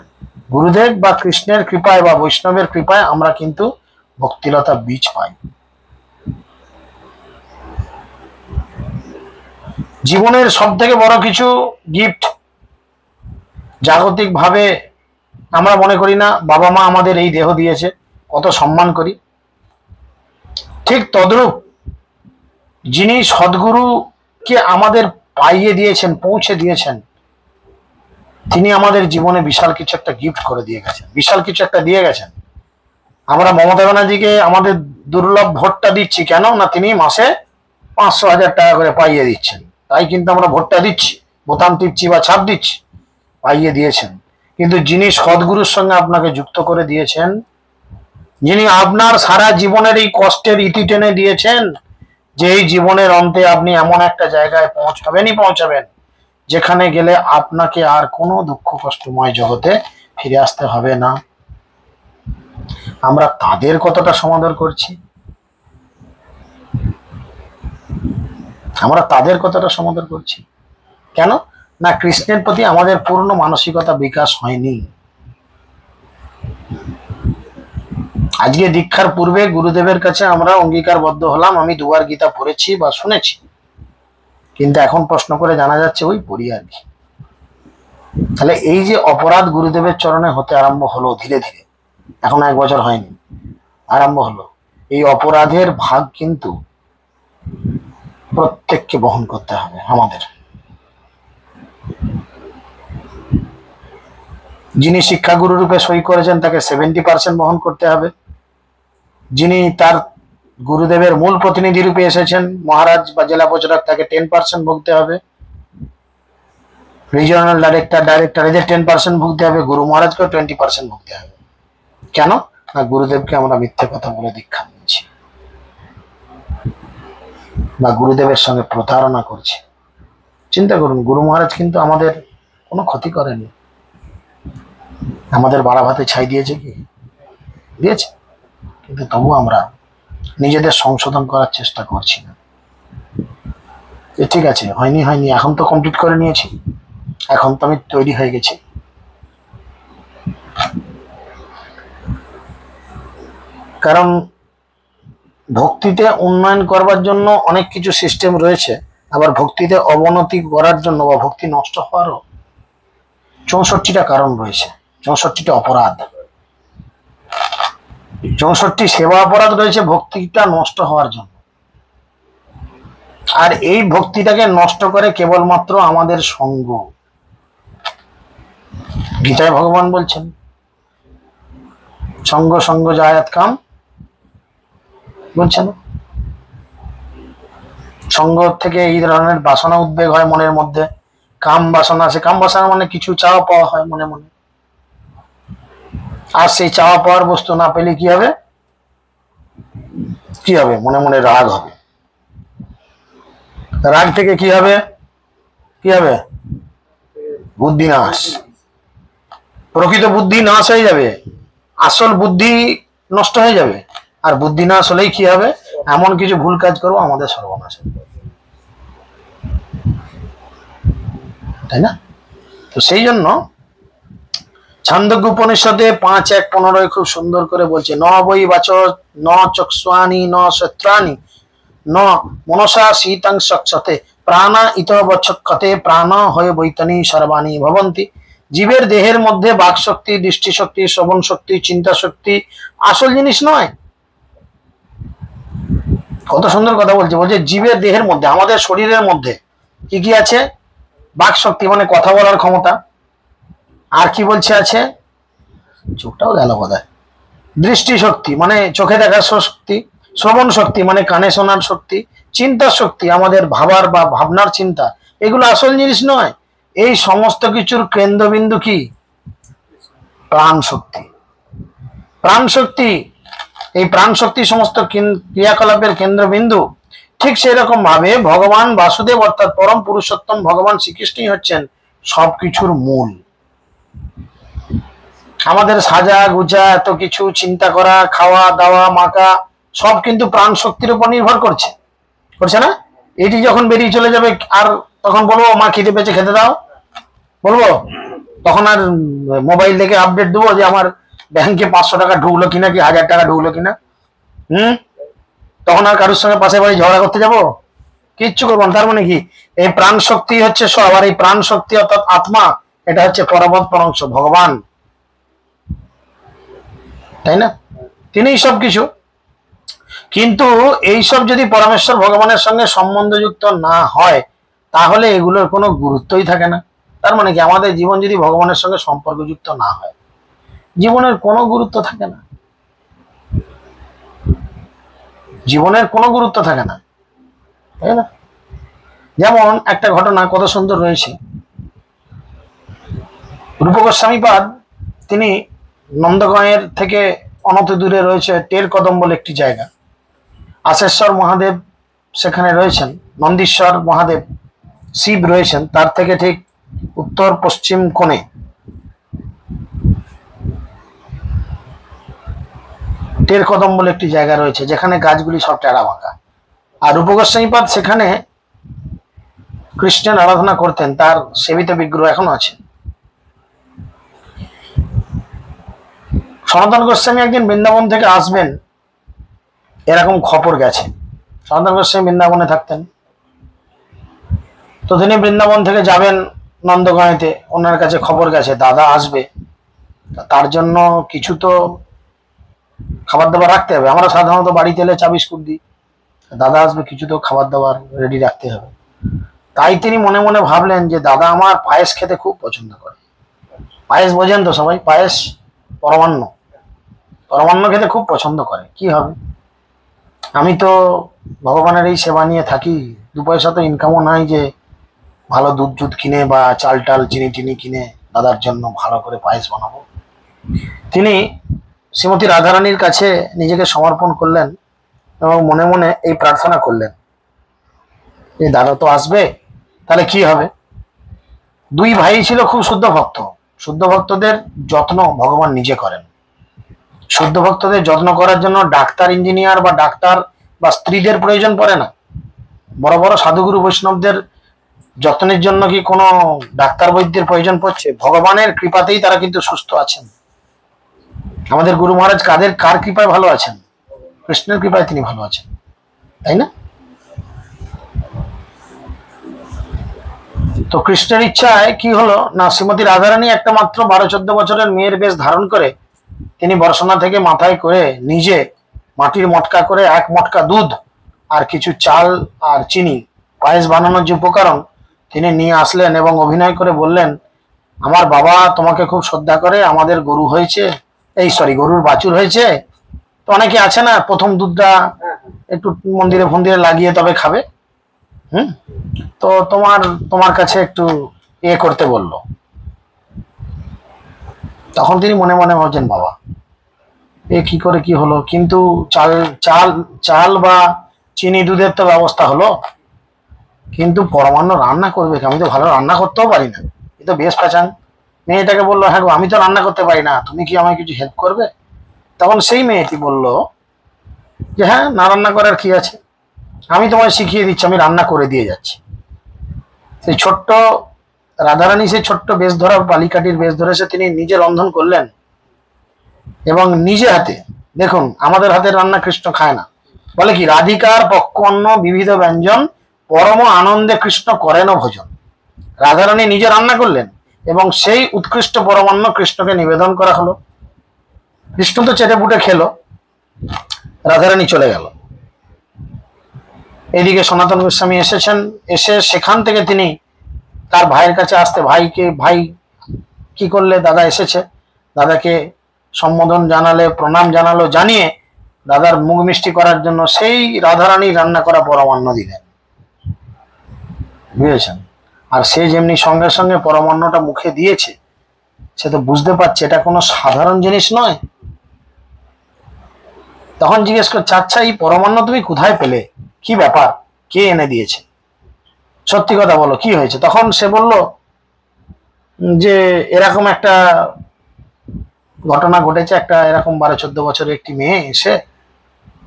Speaker 1: গুরুদেব বা কৃষ্ণের কৃপায় বা বৈষ্ণবের কৃপায় আমরা কিন্তু ভক্তিলতা বীজ পাই। জীবনের সব থেকে বড় কিছু গিফট জাগতিক ভাবে আমরা মনে করি না। বাবা মা আমাদের এই দেহ দিয়েছে, কত সম্মান করি, ঠিক তদ্রূপ যিনি সদ্গুরুকে আমাদের পাইয়ে দিয়েছেন, পৌঁছে দিয়েছেন, তিনি আমাদের জীবনে বিশাল কিছু একটা গিফট করে দিয়ে গেছেন, বিশাল কিছু একটা দিয়ে গেছেন। আমরা মমতা ব্যানার্জিকে আমাদের দুর্লভ ভোটটা দিচ্ছি কেন? না তিনি মাসে 500,000 টাকা করে পাইয়ে দিচ্ছেন, তাই কিন্তু আমরা ভোটটা দিচ্ছি, বোতাম টিপছি বা ছাপ দিচ্ছি, পাইয়ে দিয়েছেন। কিন্তু যিনি সদ্গুরুর সঙ্গে আপনাকে যুক্ত করে দিয়েছেন, যিনি আপনার সারা জীবনের এই কষ্টের ইতি টেনে দিয়েছেন, যে এই জীবনের অন্তে আপনি এমন একটা জায়গায় পৌঁছাবেন যেখানে গেলে আপনাকে আর কোনো দুঃখ কষ্টময় জগতে ফিরে আসতে হবে না, আমরা তাদের কতটা সমাদর করছি? আমরা তাদের কতটা সমাদর করছি? কেন না? কৃষ্ণের প্রতি আমাদের পূর্ণ মানসিকতা বিকাশ হয়নি। আজকে দীক্ষার পূর্বে গুরুদেবের কাছে আমরা অঙ্গীকারবদ্ধ হলাম, আমি দুবার গীতা পড়েছি বা শুনেছি, কিন্তু এখন প্রশ্ন করে জানা যাচ্ছে ওই পড়ি আর কি। তাহলে এই যে অপরাধ গুরুদেবের চরণে হতে আরম্ভ হলো ধীরে ধীরে, এখন 1 বছর হয়নি, আরম্ভ হলো, এই অপরাধের ভাগ কিন্তু প্রত্যেককে বহন করতে হবে আমাদের। যিনি শিক্ষাগুরু রূপে সই করেছেন তাকে 70% বহন করতে হবে, যিনি তার গুরুদেবের মূল প্রতিনিধি রূপে এসেছেন মহারাজ বা জেলা প্রচারক তাকে 10% ভুগতে হবে, রিজিওনাল ডাইরেক্টর এদের 10% ভুগতে হবে, গুরু মহারাজকেও 20% ভুগতে হবে। কেন না গুরুদেবকে আমরা মিথ্যে কথা বলে দীক্ষা নিয়েছি বা গুরুদেবের সঙ্গে প্রতারণা করছি। চিন্তা করুন, গুরু মহারাজ কিন্তু আমাদের কোনো ক্ষতি করেনি, আমাদের বাড়া ভাতে ছাই দিয়েছে কি? দিয়েছে। কিন্তু তবু আমরা নিজেদের সংশোধন করার চেষ্টা করছি না। ঠিক আছে, হয়নি, এখন তো কমপ্লিট করে নিয়েছি, এখন তো আমি তৈরি হয়ে গেছি। কারণ ভক্তিতে উন্নয়ন করবার জন্য অনেক কিছু সিস্টেম রয়েছে, আবার ভক্তিতে অবনতি করার জন্য বা ভক্তি নষ্ট হওয়ারও 64টা কারণ রয়েছে, 64টা অপরাধ, 64 সেবা অপরাধ রয়েছে ভক্তিটা নষ্ট হওয়ার জন্য। আর এই ভক্তিটাকে নষ্ট করে কেবলমাত্র আমাদের সঙ্গ। গীতায় ভগবান বলছেন সঙ্গ সঙ্গ জায়াত কাম, বলছেন সঙ্গ থেকে এই ধরনের বাসনা উদ্বেগ হয় মনের মধ্যে, কাম বাসনা আসে। কাম বাসনা মানে কিছু চাওয়া পাওয়া হয় মনে মনে, আর সেই চাওয়া পাওয়ার বস্তু না পেলে কি হবে? মনে মনে রাগ হবে, রাগ থেকে কি হবে? বুদ্ধি নাশ, প্রকৃত বুদ্ধি নাশ হয়ে যাবে, আসল বুদ্ধি নষ্ট হয়ে যাবে। আর বুদ্ধি নাশ হলেই কি হবে? এমন কিছু ভুল কাজ করবো আমাদের সর্বনাশ, তাই না? তো সেই জন্য ছান্দোগ্য উপনিষদে 5:1-15 খুব সুন্দর করে বলছে, ন বৈ বাচ ন চক্ষুষ্বানি ন শ্রোত্রাণি ন মনসা শীতং চক্ষতে প্রাণা ইত বচক্ষতে প্রাণ হয়ে বৈতনী সর্বাণী ভবন্তি। জীবের দেহের মধ্যে বাক শক্তি, দৃষ্টি শক্তি, শ্রবণ শক্তি, চিন্তা শক্তি আসল জিনিস নয়। কত সুন্দর কথা বলছে, জীবের দেহের মধ্যে, আমাদের শরীরের মধ্যে কি কি আছে? বাক শক্তি মানে কথা বলার ক্ষমতা, আর কি বলছে আছে? চোখটাও গেল বোধহয়। দৃষ্টি শক্তি মানে চোখে দেখার শক্তি, শ্রবণ শক্তি মানে কানে শোনার শক্তি, চিন্তা শক্তি আমাদের ভাবার বা ভাবনার চিন্তা। এগুলো আসল জিনিস নয়। এই সমস্ত কিছুর কেন্দ্রবিন্দু কি? প্রাণ শক্তি। প্রাণ শক্তি, এই প্রাণ শক্তি সমস্ত ক্রিয়াকলাপের কেন্দ্রবিন্দু। ঠিক সেরকম ভাবে ভগবান বাসুদেব অর্থাৎ পরম পুরুষোত্তম ভগবান শ্রীকৃষ্ণই হচ্ছেন সবকিছুর মূল। আমাদের সাজা গুজা, এত কিছু চিন্তা করা, খাওয়া দাওয়া, মাকা সব কিন্তু প্রাণ শক্তির উপর নির্ভর করছে না? এটি যখন বেরিয়ে চলে যাবে আর তখন বলবো মা খিদে পেয়েছে খেতে দাও, বলবো? তখন আর মোবাইল থেকে আপডেট দেবো যে আমার ব্যাংকে 500 টাকা ঢুকলো কিনা, কি 1000 টাকা ঢুকলো কিনা? তখন আর কারোর সঙ্গে পাশে বাড়ি ঝগড়া করতে যাবো? কিচ্ছু করবো না। তার মানে কি? এই প্রাণ শক্তি হচ্ছে সব, আর এই প্রাণ শক্তি অর্থাৎ আত্মা, এটা হচ্ছে পরমাত্মার অংশ, ভগবান, তাই না? তিনিই সবকিছু। কিন্তু এইসব যদি পরমেশ্বর ভগবানের সঙ্গে সম্বন্ধযুক্ত না হয় তাহলে এগুলোর কোনো গুরুত্বই থাকে না। তার মানে কি? আমাদের জীবন যদি ভগবানের সঙ্গে সম্পর্কযুক্ত না হয়, জীবনের কোনো গুরুত্ব থাকে না, জীবনের কোনো গুরুত্ব থাকে না, তাই না? যেমন একটা ঘটনা কত সুন্দর রয়েছে, রূপ গোস্বামীপাদ তিনি নন্দগাঁয়ের থেকে অনত দূরে রয়েছে টের কদম বলে একটি জায়গা, আশেশ্বর মহাদেব সেখানে রয়েছেন, নন্দীশ্বর মহাদেব শিব রয়েছেন, তার থেকে ঠিক উত্তর পশ্চিম কোণে টের কদম বলে একটি জায়গা রয়েছে যেখানে গাছগুলি সব টেরা বাঁকা। আর রূপ গোস্বামীপাদ সেখানে কৃষ্ণের আরাধনা করতেন, তার সেবিত বিগ্রহ এখনো আছে। সনাতন গোস্বামী একদিন বৃন্দাবন থেকে আসবেন এরকম খবর গেছে। সনাতন গোস্বামী বৃন্দাবনে থাকতেন, তো তিনি বৃন্দাবন থেকে যাবেন নন্দগাঁয়েতে, ওনার কাছে খবর গেছে দাদা আসবে, তার জন্য কিছু তো খাবার দাবার রাখতে হবে। আমরা সাধারণত বাড়িতে এলে চা বিস্কুট দিই, দাদা আসবে কিছু তো খাবার দাবার রেডি রাখতে হবে। তাই তিনি মনে মনে ভাবলেন যে দাদা আমার পায়েস খেতে খুব পছন্দ করে। পায়েস বোঝেন তো সবাই, পায়েস, পরমান্ন, পরমান্ন খেতে খুব পছন্দ করে। কি হবে, আমি তো ভগবানের এই সেবা নিয়ে থাকি, 2 পয়সা তো ইনকামও নাই যে ভালো দুধ দুধ কিনে বা চাল টাল চিনি টিনি কিনে দাদার জন্য ভালো করে পায়েস বানাবো। তিনি শ্রীমতী রাধারানীর কাছে নিজেকে সমর্পণ করলেন এবং মনে মনে এই প্রার্থনা করলেন যে দাদা তো আসবে, তাহলে কি হবে। 2 ভাই ছিল খুব শুদ্ধ ভক্ত। শুদ্ধ ভক্তদের যত্ন ভগবান নিজে করেন। শুদ্ধ ভক্তদের যত্ন করার জন্য ডাক্তার, ইঞ্জিনিয়ার বা ডাক্তার বা স্ত্রীদের প্রয়োজন পড়ে না। বড় বড় সাধুগুরু বৈষ্ণবদের যত্নের জন্য কি কোনো ডাক্তার বৈদ্যের প্রয়োজন পড়ছে? ভগবানের কৃপাতেই তারা কিন্তু সুস্থ আছেন। আমাদের গুরু মহারাজ কার কৃপায় ভালো আছেন? কৃষ্ণের কৃপায় তিনি ভালো আছেন, তাই না? তো কৃষ্ণের ইচ্ছায় কি হলো না, শ্রীমতী রাধারানী একটা মাত্র 12-14 বছরের মেয়ের বেশ ধারণ করে তিনি বর্ষনা থেকে মাথায় করে নিজে মাটির মটকা করে 1 মটকা দুধ আর কিছু চাল আর চিনি, পায়েস বানানোর যে উপকরণ, তিনি নিয়ে আসলেন এবং অভিনয় করে বললেন, আমার বাবা তোমাকে খুব শ্রদ্ধা করে, আমাদের গরু হয়েছে, গরুর বাছুর হয়েছে, তো অনেকে আছে না প্রথম দুধটা একটু মন্দিরে ফন্দিরে লাগিয়ে তবে খাবে, তো তোমার কাছে একটু করতে বললো। তখন তিনি মনে মনে ভাবছেন বাবা কি করে কি হলো, কিন্তু চাল চাল চাল বা চিনি দুধের তো ব্যবস্থা হলো, কিন্তু পরমান্ন রান্না করবে, আমি তো ভালো রান্না করতেও পারি না, এ তো বেশ পেঁচান। মেয়েটাকে বললো, হ্যাঁ গো আমি তো রান্না করতে পারি না, তুমি কি আমায় কিছু হেল্প করবে? তখন সেই মেয়েটি বলল যে হ্যাঁ, না রান্না করার কি আছে, আমি তোমায় শিখিয়ে দিচ্ছি, আমি রান্না করে দিয়ে যাচ্ছি। সেই ছোট্ট রাধারানী সেই ছোট্ট বেশ ধরা বালিকাটির বেশ ধরে তিনি নিজে রন্ধন করলেন এবং নিজে হাতে, দেখুন আমাদের হাতের রান্না কৃষ্ণ খায় না, বলে কি রাধিকার পক্ষ অন্ন বিবিধ ব্যঞ্জন পরম আনন্দে কৃষ্ণ করেন ভোজন। রাধারানী নিজে রান্না করলেন এবং সেই উৎকৃষ্ট পরমান্ন কৃষ্ণকে নিবেদন করা হলো। কৃষ্ণ তো চেটে পুটে খেলো, রাধারানী চলে গেল। এদিকে সনাতন গোস্বামী এসেছেন, এসে সেখান থেকে তিনি তার ভাইয়ের কাছে আসতে, ভাই কি করলে, দাদা এসেছে, দাদাকে সম্বোধন জানালে, প্রণাম জানালো, জানিয়ে দাদার মুখ মিষ্টি করার জন্য সেই রাধারানী রান্না করা পরমান্ন দিলেন, বুঝেছেন। আর সে যেমনি সঙ্গে সঙ্গে পরমান্নটা মুখে দিয়েছে, সে তো বুঝতে পারছে এটা কোনো সাধারণ জিনিস নয়। তখন জিজ্ঞেস করছে, আচ্ছা এই পরমান্ন তুমি কোথায় পেলে, কি ব্যাপার, কে এনে দিয়েছে, সত্যি কথা বলো কি হয়েছে? তখন সে বলল যে এরকম একটা ঘটনা ঘটেছে, একটা এরকম 12-14 বছরের একটি মেয়ে এসে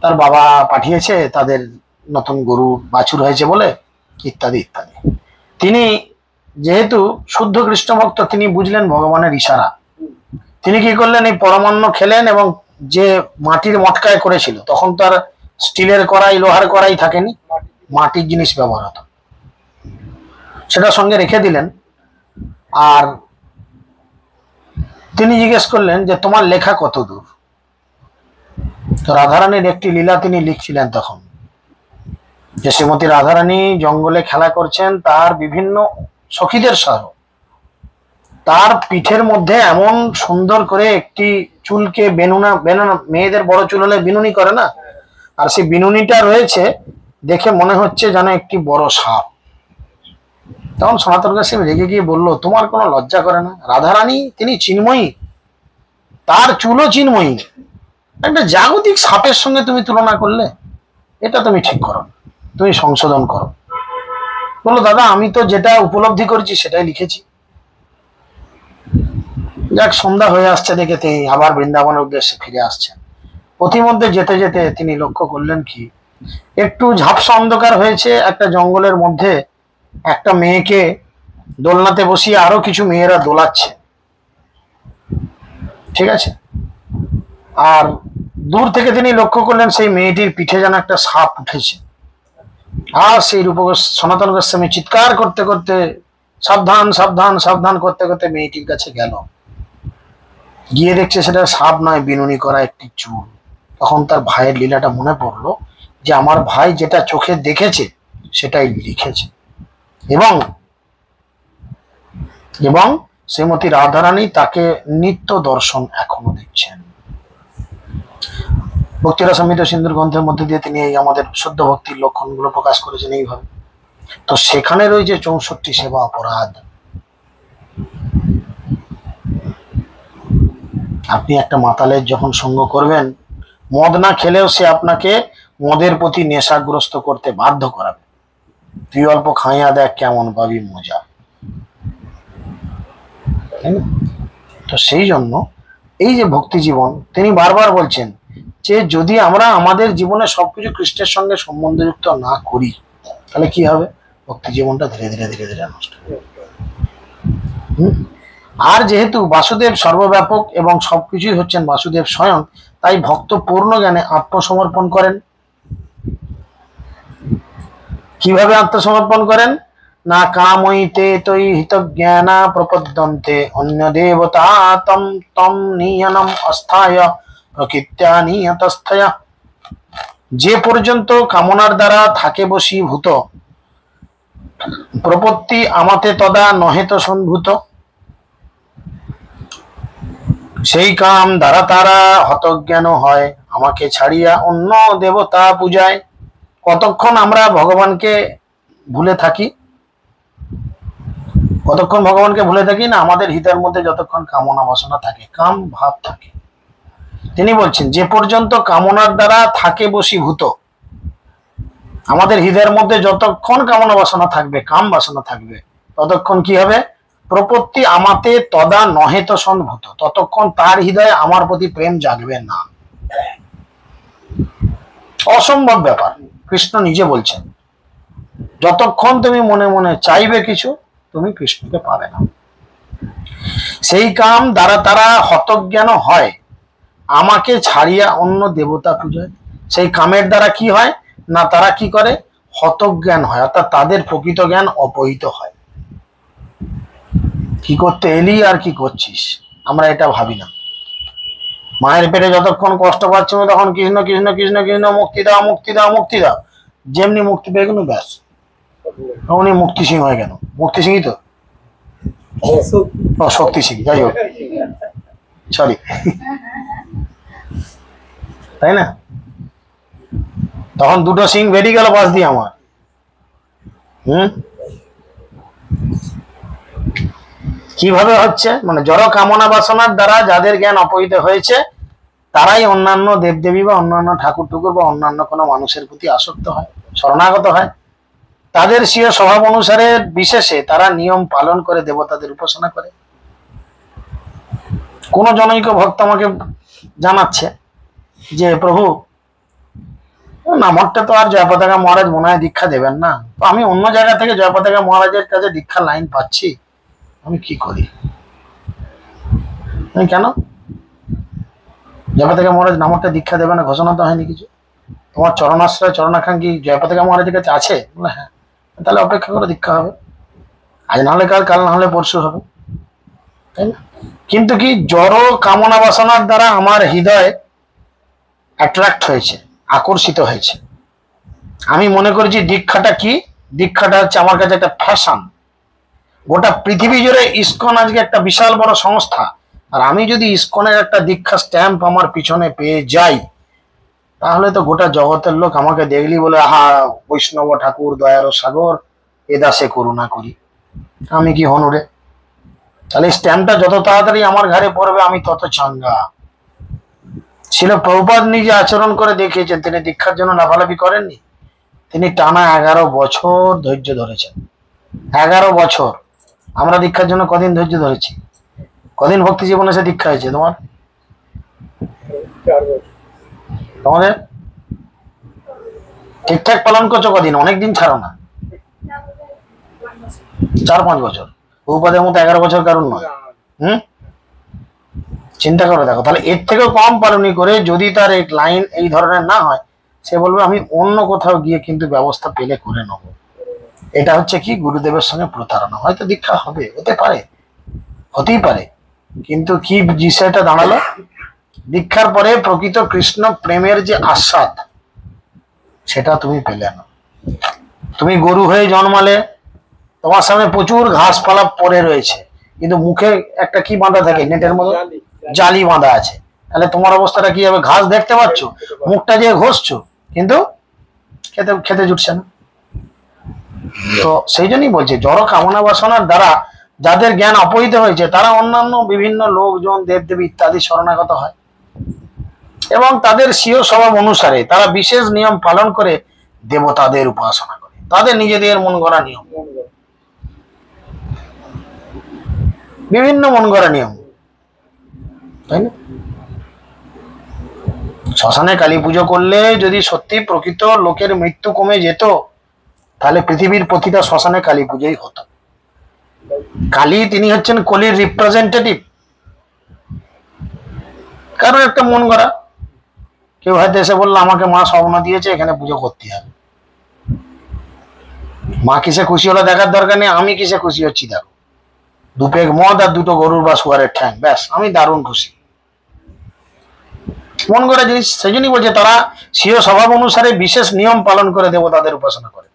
Speaker 1: তার বাবা পাঠিয়েছে, তাদের নতুন গরু বাছুর হয়েছে বলে, ইত্যাদি ইত্যাদি। তিনি যেহেতু শুদ্ধ কৃষ্ণ ভক্ত, তিনি বুঝলেন ভগবানের ইশারা। তিনি কি করলেন, এই পরমান্ন খেলেন এবং যে মাটির মটকায় করেছিল, তখন তো আর স্টিলের কড়াই লোহার কড়াই থাকেনি, মাটির জিনিস ব্যবহার হতো, সেটা সঙ্গে রেখে দিলেন। আর তিনি জিজ্ঞেস করলেন যে তোমার লেখা কত দূর। তো রাধারানীর একটি লীলা তিনি লিখছিলেন তখন, যে শ্রীমতী রাধারানী জঙ্গলে খেলা করছেন তার বিভিন্ন সখীদের সহ, তার পিঠের মধ্যে এমন সুন্দর করে একটি চুলকে বেনুনা, মেয়েদের বড় চুল হলে বিনুনি করে না, আর সেই বিনুনিটা রয়েছে, দেখে মনে হচ্ছে যেন একটি বড় সাপ। তখন সনাতন গোস্বামী রেগে গিয়ে বলল, তোমার কোনো লজ্জা করে না? রাধারানী তিনি চিন্ময়ী, তার চুলও চিন্ময়ী, একটা জাগতিক সাপের সঙ্গে তুমি তুলনা করলে, এটা তুমি ঠিক করো, তুমি সংশোধন করো। বললো, দাদা আমি তো যেটা উপলব্ধি করেছি সেটাই লিখেছি। যাক, সন্ধ্যা হয়ে আসছে দেখে তিনি আবার বৃন্দাবনের উদ্দেশ্যে ফিরে আসছেন। পথিমধ্যে যেতে যেতে তিনি লক্ষ্য করলেন কি, একটু ঝাপসা অন্ধকার হয়েছে, একটা জঙ্গলের মধ্যে একটা মেয়েকে দোলনাতে বসিয়ে আরো কিছু মেয়েরা দোলাচ্ছে, ঠিক আছে। আর দূর থেকে তিনি লক্ষ্য করলেন সেই মেয়েটির পিঠে যেন একটা সাপ উঠেছে। আর সেই রূপ সনাতন গোস্বামী চিৎকার করতে করতে সাবধান সাবধান সাবধান করতে করতে মেয়েটির কাছে গেল। গিয়ে দেখছে সেটা সাপ নয়, বিনুনি করা একটি চুল। তখন তার ভাইয়ের লীলাটা মনে পড়লো যে আমার ভাই যেটা চোখে দেখেছে সেটাই লিখেছে। এবং এবং শ্রীমতী রাধারানী তাকে নিত্য দর্শন এখনো দিচ্ছেন। ভক্তিরসামৃত সিন্ধুর গ্রন্থের মধ্যে দিয়ে তিনি এই আমাদের শুদ্ধ ভক্তির লক্ষণগুলো প্রকাশ করেছেন এইভাবে। তো সেখানে রয়েছে 64 সেবা অপরাধ। আপনি একটা মাতালের যখন সঙ্গ করবেন, মদ না খেলেও সে আপনাকে মদের প্রতি নেশাগ্রস্ত করতে বাধ্য করাবে। তুই অল্প খাইয়া দেখ কেমন পাবি মজা। তো সেই জন্য এই যে ভক্তি জীবন, তিনি বারবার বলছেন যে যদি আমরা আমাদের জীবনে সবকিছু খ্রিস্টের সঙ্গে সম্বন্ধযুক্ত না করি তাহলে কি হবে, ভক্তি জীবনটা ধীরে ধীরে ধীরে ধীরে নষ্ট হবে। আর যেহেতু বাসুদেব সর্বব্যাপক এবং সবকিছুই হচ্ছেন বাসুদেব স্বয়ং, তাই ভক্ত পূর্ণ জ্ঞানে আত্মসমর্পণ করেন। কিভাবে আত্মসমর্পণ করেন না, কামইতে তৈ হিত জ্ঞানা প্রপদ্যন্তে অন্য দেবতা তম তম নিয়নম অস্থায় প্রকৃত্যা নিয়তস্থয়া। যে পর্যন্ত কামনার দ্বারা থাকে বশীভূত, প্রপত্তি আমাতে তদা নহেত সম্ভূত। সেই কাম দ্বারা তারা হতজ্ঞান হয়, আমাকে ছাড়িয়া অন্য দেবতা পূজায়। কতক্ষণ আমরা ভগবানকে ভুলে থাকি, কতক্ষণ ভগবানকে ভুলে থাকি না, আমাদের হৃদয়ের মধ্যে যতক্ষণ কামনা বাসনা থাকে, কাম ভাব থাকে। তিনি বলছেন যে পর্যন্ত কামনার দ্বারা থাকে বশীভূত, আমাদের হৃদয়ের মধ্যে যতক্ষণ কামনা বাসনা থাকবে, কাম বাসনা থাকবে, ততক্ষণ কি হবে, প্রপত্তি আমাতে তদা নহেত সম্ভূত, ততক্ষণ তার হৃদয়ে আমার প্রতি প্রেম জাগবে না। অসম্ভব ব্যাপার। কৃষ্ণ নিজে বলছেন যতক্ষণ তুমি মনে মনে চাইবে কিছু, তুমি কৃষ্ণকে পাবে না। সেই কাম দ্বারা তারা হতজ্ঞান হয়, আমাকে ছাড়িয়া অন্য দেবতা পূজায়। সেই কামের দ্বারা কি হয় না, তারা কি করে, হতজ্ঞান হয়, অর্থাৎ তাদের প্রকৃত জ্ঞান অপহৃত হয়। কি করতে এলি আর কি করছিস, আমরা এটা ভাবি না। মায়ের পেটে যতক্ষণ কষ্ট পাচ্ছি তখন কৃষ্ণ কৃষ্ণ কৃষ্ণ কৃষ্ণ, মুক্তি দাও মুক্তি দাও মুক্তি দাও। যেমনি মুক্তি পেয়ে গেল ব্যাস, উনি মুক্তি সিং হয়ে গেল। মুক্তি সিংই তো, ও শক্তি সিং, যাই হোক, সরি, তাই না? তখন দুটো সিং বেরিয়ে গেল পাশ দিয়ে আমার। কিভাবে হচ্ছে, মানে জড় কামনা বাসনার দ্বারা যাদের জ্ঞান অপহৃত হয়েছে, তারাই অন্যান্য দেবদেবী বা অন্যান্য ঠাকুর টুকুর বা অন্যান্য কোনো মানুষের প্রতি আসক্ত হয়, শরণাগত হয়। তাদের স্বীয় স্বভাব অনুসারে বিশেষে তারা নিয়ম পালন করে দেবতাদের উপাসনা করে। কোন জনৈক ভক্ত আমাকে জানাচ্ছে যে প্রভু, নামটা তো আর জয়পতাকা মহারাজ মনে হয় দীক্ষা দেবেন না, তো আমি অন্য জায়গা থেকে জয়পতাকা মহারাজের কাছে দীক্ষার লাইন পাচ্ছি, আমি কি করি? কেন জয়পতাকা মহারাজ নামটা দীক্ষা দেবে না, ঘোষণা তো হয়নি কিছু। তোমার চরণাশ্রয় চরণাকাঙ্ক্ষী জয়পতাকা মহারাজের কাছে আছে? বলে হ্যাঁ। তাহলে অপেক্ষা করে দীক্ষা হবে, আজ না হলে কাল, কাল না হলে পরশু হবে, তাই না? কিন্তু কি, জড় কামনা বাসনার দ্বারা আমার হৃদয় অ্যাট্রাক্ট হয়েছে, আকর্ষিত হয়েছে। আমি মনে করেছি দীক্ষাটা কি, দীক্ষাটা হচ্ছে আমার কাছে একটা ফ্যাশন। গোটা পৃথিবী জুড়ে ইসকন আজকে একটা বিশাল বড় সংস্থা, আর আমি যদি ইসকনের একটা দীক্ষা স্ট্যাম্প আমার পিছনে পেয়ে যাই, তাহলে তো গোটা জগতের লোক আমাকে দেখলি বলে, আহা বৈষ্ণব ঠাকুর দয়ার সাগর, এ দাসে করুণা করি। আমি কি হনুরে? তাহলে স্ট্যাম্পটা যত তাড়াতাড়ি আমার ঘরে পড়বে আমি তত চাঙ্গা। ছিল প্রভুপাদ নিজে আচরণ করে দেখিয়েছেন, তিনি দীক্ষার জন্য লাফালাফি করেননি। তিনি টানা 11 বছর ধৈর্য ধরেছেন। 11 বছর। আমরা দীক্ষার জন্য কদিন ধৈর্য ধরেছি? কদিন ভক্তি জীবনে সে দীক্ষা হয়েছে তোমার? তোমাদের ঠিকঠাক পালন করছো কদিন? অনেকদিন ছাড়ো না, 4-5 বছর। প্রভুপাদের মতো 11 বছর কারণ নয়। চিন্তা করে দেখো, তাহলে এর থেকেও কম পালনি করে যদি তার এক লাইন এই ধরনের না হয়, সে বলবে আমি অন্য কোথাও গিয়ে কিন্তু ব্যবস্থা পেলে করে নেবো। এটা হচ্ছে কি গুরুদেবের সঙ্গে প্রতারণা। হয়তো দীক্ষা হবে, হতে পারে, হতেই পারে, কিন্তু কি বিষয়টা দাঁড়ালো, দীক্ষার পরে প্রকৃত কৃষ্ণ প্রেমের যে আস্বাদ সেটা তুমি পেলে না। তুমি গরু হয়ে জন্মালে, তোমার সামনে প্রচুর ঘাসপালা পড়ে রয়েছে, কিন্তু মুখে একটা কি বাঁধা থাকে, নেটের মতো জালি বাঁধা আছে, তাহলে তোমার অবস্থাটা কি হবে? ঘাস দেখতে পাচ্ছ, মুখটা দিয়ে ঘষছো, কিন্তু খেতে খেতে জুটছে না। তো সেই জন্যই বলছে জড় কামনা বাসনার দ্বারা যাদের জ্ঞান অপহৃত হয়েছে তারা অন্যান্য বিভিন্ন লোকজন দেবদেবী ইত্যাদি শরণাগত হয়, এবং তাদের স্বীয় স্বভাব অনুসারে তারা বিশেষ নিয়ম পালন করে দেবতাদের উপাসনা করে, তাদের নিজেদের মন গড়া নিয়ম, বিভিন্ন মন গড়া নিয়ম, তাই না? শ্মশানে কালী পুজো করলে যদি সত্যি প্রকৃত লোকের মৃত্যু কমে যেত, তাহলে পৃথিবীর প্রতিটা শ্মশানে কালী পুজোই হতো। কালী তিনি হচ্ছেন কলির রিপ্রেজেন্টেটিভ। কারণ একটা মন গড়া, কেউ হয়তো এসে বললো আমাকে মা স্বপ্ন দিয়েছে এখানে পুজো করতে হবে, মা কিসে খুশি হলো দেখার দরকার নেই, আমি কিসে খুশি হচ্ছি দেখো, দু পেগ মদ আর দুটো গরুর বা শুয়ারের ঠ্যাং, ব্যাস আমি দারুণ খুশি। মন গড়া জিনিস। সেই জন্যই বলছে তারা স্বীয় স্বভাব অনুসারে বিশেষ নিয়ম পালন করে দেবতাদের উপাসনা করে।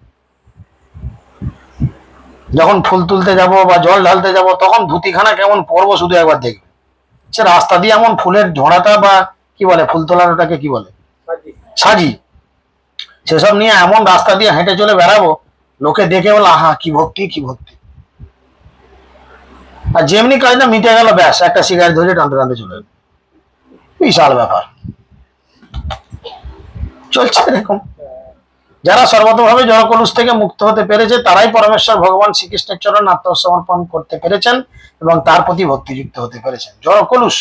Speaker 1: যখন ফুল তুলতে যাব বা জল ঢালতে যাব, তখন ধুতিখানা কেমন পরবো শুধু একবার দেখবে। সে রাস্তা দিয়ে এমন ফুলের ঝোড়াটা বা কি বলে ফুল তোলার ওটাকে কি বলে, সাজি, সেসব নিয়ে এমন রাস্তা দিয়ে হেঁটে চলে বেড়াবো, লোকে দেখে বলে আহা কি ভক্তি কি ভক্তি। আর যেমনি কাজটা মিটে গেল, ব্যাস একটা সিগারেট ধরে টানতে টানতে চলে গেল, বিশাল ব্যাপার চলছে এরকম। যারা সর্বতভাবে জড়কলুষ থেকে মুক্ত হতে পেরেছে তারাই পরমেশ্বর ভগবান শ্রীকৃষ্ণের চরণ আত্মসমর্পণ করতে পেরেছেন এবং তার প্রতি ভক্তিযুক্ত হতে পেরেছেন। জড়কলুষ,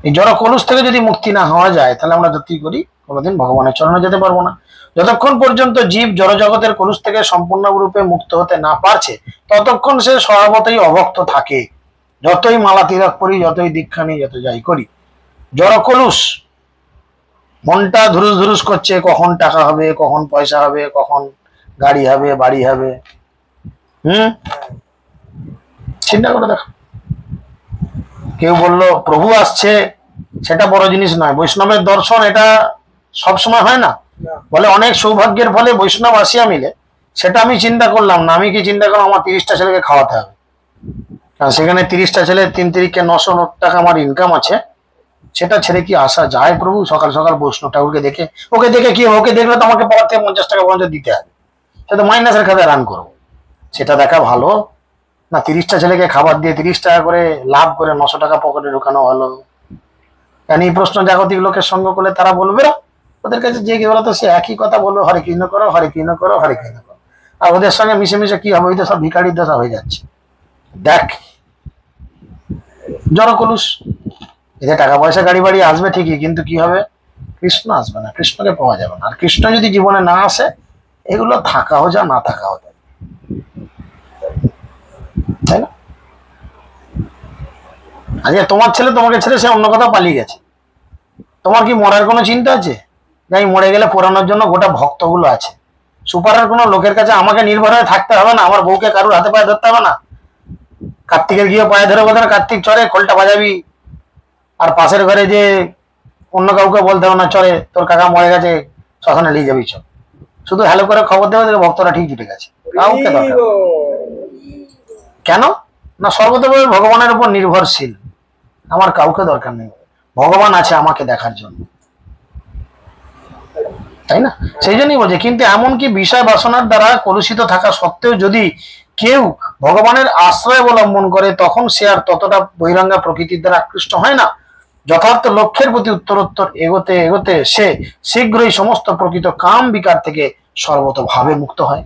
Speaker 1: এই জড়কলুষ থেকে যদি মুক্তি না হওয়া যায়, তাহলে আমরা যতই করি কোনোদিন ভগবানের চরণে যেতে পারবো না। যতক্ষণ পর্যন্ত জীব জড়জগতের কলুষ থেকে সম্পূর্ণরূপে মুক্ত হতে না পারছে, ততক্ষণ সে স্বভাবতই অভক্ত থাকে। যতই মালা তিলক করি, যতই দীক্ষা নিই, যত যাই করি, জড়কলুষ, মনটা ধুরুস ধুরুস করছে, কখন টাকা হবে, কখন পয়সা হবে, কখন গাড়ি হবে, বাড়ি হবে। চিন্তা করে দেখো, কেউ বললো প্রভু আসছে, সেটা বড় জিনিস নয়। বৈষ্ণবের দর্শন এটা সবসময় হয় না, বলে অনেক সৌভাগ্যের ফলে বৈষ্ণব আসিয়া মিলে। সেটা আমি চিন্তা করলাম না। আমি কি চিন্তা করলাম আমার 30টা ছেলেকে খাওয়াতে হবে, কারণ সেখানে 30টা ছেলে 3 তিরিখে 900 টাকা আমার ইনকাম আছে, সেটা ছেড়ে কি আসা যায় প্রভু? সকাল সকাল বৈষ্ণব ঠাকুরকে দেখে, ওকে দেখে কি, ওকে দেখলে তো আমাকে পাওয়ার থেকে 50 টাকা পর্যন্ত দিতে হবে, সেটা মাইনাসের খাতায় রান করবো। সেটা দেখা ভালো না 30টা ছেলেকে খাবার দিয়ে 30 টাকা করে লাভ করে 900 টাকা পকেটে ঢুকানো ভালো? কারণ এই প্রশ্ন জাগতিক লোকের সঙ্গ করলে তারা বলবে, ওদের কাছে যে ওরা তো সে একই কথা বলবে, হরে কৃষ্ণ করো, হরে কৃষ্ণ করো, হরে কৃষ্ণ করো। আর ওদের সঙ্গে মিশে মিশে কি হবে? ওই তো সব ভিখারির দশা হয়ে যাচ্ছে। দেখ জড়কলুষ, এতে টাকা পয়সা গাড়ি বাড়ি আসবে ঠিকই, কিন্তু কি হবে? কৃষ্ণ আসবে না, কৃষ্ণকে পাওয়া যাবে না। আর কৃষ্ণ যদি জীবনে না আসে, এগুলো থাকাও যা না থাকাও যা, তাই না? আজকে তোমার ছেলে তোমাকে ছেড়ে সে অন্য কথা পালিয়ে গেছে, তোমার কি মরার কোনো চিন্তা আছে? যাই মরে গেলে পোড়ানোর জন্য গোটা ভক্তগুলো আছে। সুপারের কোনো লোকের কাছে আমাকে নির্ভর হয়ে থাকতে হবে না, আমার বউকে কারুর হাতে পায়ে ধরতে হবে না। কার্তিকের গিয়ে পায়ে ধরে বলতে না কার্তিক চরে খোলটা বাজাবি, আর পাশের ঘরে যে অন্য কাউকে বলতে হবে না চরে তোর কাকা মরে গেছে শ্মশানে নিয়ে যাবি, চল। শুধু হ্যালো করে খবর দেবে, ভক্তরা ঠিক জুটে গেছে। কাউকে দরকার কেন না? সর্বতভাবে ভগবানের উপর নির্ভরশীল, আমার কাউকে দরকার নেই, ভগবান আছে আমাকে দেখার জন্য, তাই না? সেই জন্যই বলছে, কিন্তু এমনকি বিষয় বাসনার দ্বারা কলুষিত থাকা সত্ত্বেও যদি কেউ ভগবানের আশ্রয় অবলম্বন করে, তখন সে আর ততটা বহিরঙ্গা প্রকৃতির দ্বারা আকৃষ্ট হয় না। যথার্থ লক্ষ্যের প্রতি উত্তরোত্তর এগোতে এগোতে সে শীঘ্রই সমস্ত প্রকৃত কাম বিকার থেকে সর্বতভাবে মুক্ত হয়।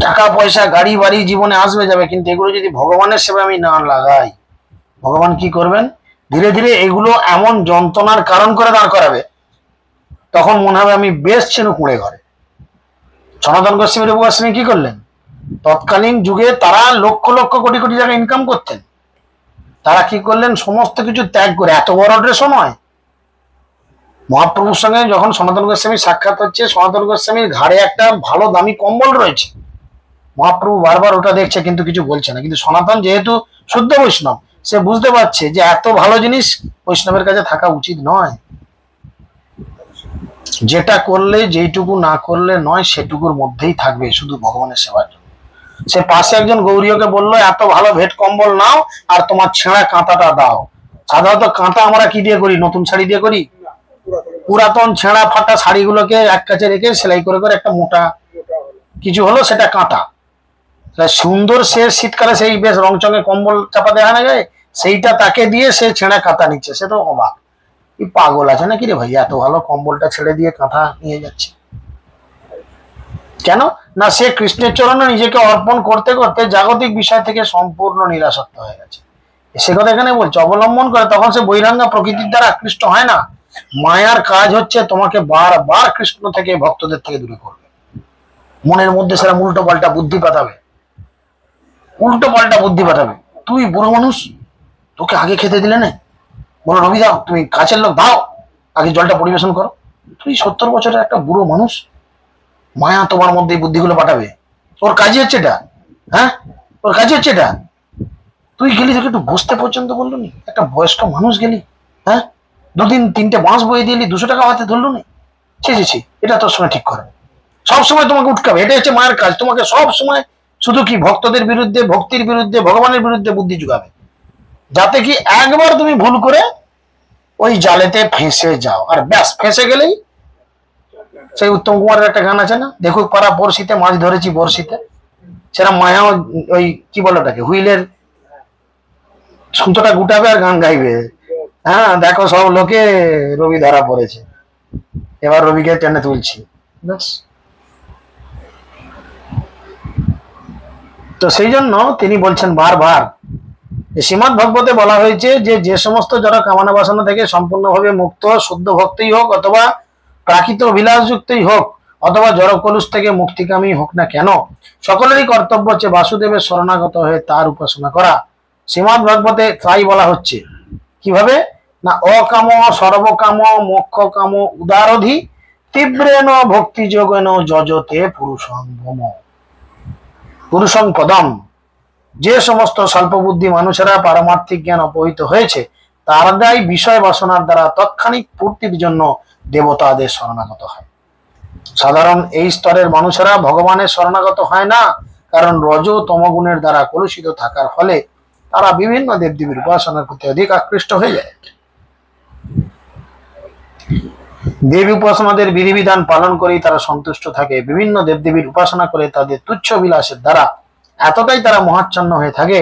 Speaker 1: টাকা পয়সা গাড়ি বাড়ি জীবনে আসবে যাবে, কিন্তু এগুলো যদি ভগবানের সেবায় আমি না লাগাই, ভগবান কি করবেন? ধীরে ধীরে এগুলো এমন যন্ত্রণার কারণ করে দাঁড় করাবে, তখন মনে হবে আমি বেশ ছিল কুঁড়ে ঘরে। সনাতন গোস্বামী রূপ গোস্বামী কি করলেন? তৎকালীন যুগে তারা লক্ষ লক্ষ কোটি কোটি টাকা ইনকাম করতেন। তারা কি করলেন, সমস্ত কিছু ত্যাগ করে, এত বড় ড্রেসও নয়, মহাপ্রভুর সঙ্গে যখন সনাতন গোস্বামীর সাক্ষাৎ হচ্ছে, সনাতন গোস্বামীর ঘাড়ে একটা ভালো দামি কম্বল রয়েছে, মহাপ্রভু বারবার ওটা দেখছে কিন্তু কিছু বলছে না। কিন্তু সনাতন যেহেতু শুদ্ধ বৈষ্ণব, সে বুঝতে পারছে যে এত ভালো জিনিস বৈষ্ণবের কাছে থাকা উচিত নয়। যেটা করলে, যেইটুকু না করলে নয়, সেটুকুর মধ্যেই থাকবে শুধু ভগবানের সেবার জন্য। সে পাশে একজন গৌরীয়কে বললো, এত ভালো ভেট কম্বল নাও আর তোমার ছেঁড়া কাঁথাটা দাও। সাধারণত কাঁথা আমরা কি দিয়ে করি, নতুন শাড়ি দিয়ে করি। পুরাতন ছেঁড়া ফাটা শাড়িগুলোকে এক কাছে রেখে সেলাই করে করে একটা মোটা কিছু হলো, সেটা কাঁটা। সুন্দর সে শীতকালে সেই বেশ রংচঙে কম্বল চাপা দেখা না যায়, সেইটা তাকে দিয়ে সে ছেঁড়া কাঁথা নিচ্ছে। সে তো অবাক, কি পাগল আছে নাকি রে ভাই, এত ভালো কম্বলটা ছেড়ে দিয়ে কাঁথা নিয়ে যাচ্ছে কেন? না, সে কৃষ্ণের চরণে নিজেকে অর্পণ করতে করতে জাগতিক বিষয় থেকে সম্পূর্ণ নিরাসক্ত হয়ে গেছে। সে কথা এখানে বলছে, অবলম্বন করে তখন সে বৈরাঙ্গা প্রকৃতির দ্বারা আকৃষ্ট হয় না। মায়ার কাজ হচ্ছে তোমাকে বারবার কৃষ্ণ থেকে, ভক্তদের থেকে দূরে করবে। মনের মধ্যে সেরা উল্টো পাল্টা বুদ্ধি পাঠাবে, উল্টো পাল্টা বুদ্ধি পাঠাবে। তুই বুড়ো মানুষ, তোকে আগে খেতে দিলে না, বলো রবি দাও, তুমি কাছের লোক দাও, আগে জলটা পরিবেশন করো। তুই 70 বছরের একটা বুড়ো মানুষ, মায়া তোমার মধ্যে এই বুদ্ধিগুলো পাঠাবে। ওর কাজই হচ্ছে এটা, হ্যাঁ, ওর কাজই হচ্ছে এটা। তুই গেলি, তোকে একটু বসতে পর্যন্ত বললো নি, একটা বয়স্ক মানুষ গেলি, হ্যাঁ, 2-3টে বাঁশ বয়ে দিলি, 200 টাকা হাতে ধরলো নি। ছি, এটা তোর সঙ্গে ঠিক করে। সবসময় তোমাকে উঠকাবে, এটা হচ্ছে মায়ের কাজ। তোমাকে সব সময় শুধু কি ভক্তদের বিরুদ্ধে, ভক্তির বিরুদ্ধে, ভগবানের বিরুদ্ধে বুদ্ধি জুগাবে, যাতে কি একবার তুমি ভুল করে ওই জালেতে ফেঁসে যাও। আর ব্যাস, ফেঁসে গেলেই সেই উত্তম কুমারের একটা গান আছে না, দেখুক পারা বড়শিতে মাছ ধরেছি বড়শিতে, সেটা মায়া ওই কি বলে ওটাকে, হুইলের সুতোটা গুটাবে আর গান গাইবে। হ্যাঁ, দেখো সব লোকে রবি ধরা পড়েছে, এবার রবিকে টেনে তুলছি, ব্যাস। তো সেই জন্য তিনি বলছেন বারবার, শ্রীমদ্ ভাগবতে বলা হয়েছে যে যে সমস্ত যারা কামনা বাসনা থেকে সম্পূর্ণভাবে মুক্ত, শুদ্ধ ভক্তই হোক অথবা প্রাকৃত বিলাসযুক্তই হোক অথবা জড়কলুষ থেকে মুক্তিকামী হোক না কেন, সকলেরই কর্তব্য হচ্ছে বাসুদেবের শরণাগত হয়ে তার উপাসনা করা। শ্রীমদ্ ভাগবতে তাই বলা হচ্ছে। কিভাবে না, অকাম সর্বকাম মোক্ষ কাম উদারধি তীব্রেণ ভক্তি যোগেন যজতে পুরুষং ভম। পুরুষং পদম। যে সমস্ত স্বল্প বুদ্ধি মানুষেরা পারমার্থিক জ্ঞান অপহিত হয়েছে, তারাই বিষয় বাসনার দ্বারা তৎক্ষণিক পূর্তির জন্য দেবতাদের শরণাগত হয়। সাধারণ এই স্তরের মানুষেরা ভগবানের শরণাগত হয় না, কারণ রজ তমগুণের দ্বারা কলুষিত থাকার ফলে তারা বিভিন্ন দেবদেবীর উপাসনার প্রতি অধিক আকৃষ্ট হয়ে যায়। দেবী উপাসনাদের বিধিবিধান পালন করেই তারা সন্তুষ্ট থাকে। বিভিন্ন দেবদেবীর উপাসনা করে তাদের তুচ্ছ বিলাসের দ্বারা এতটাই তারা মহাচ্ছন্ন হয়ে থাকে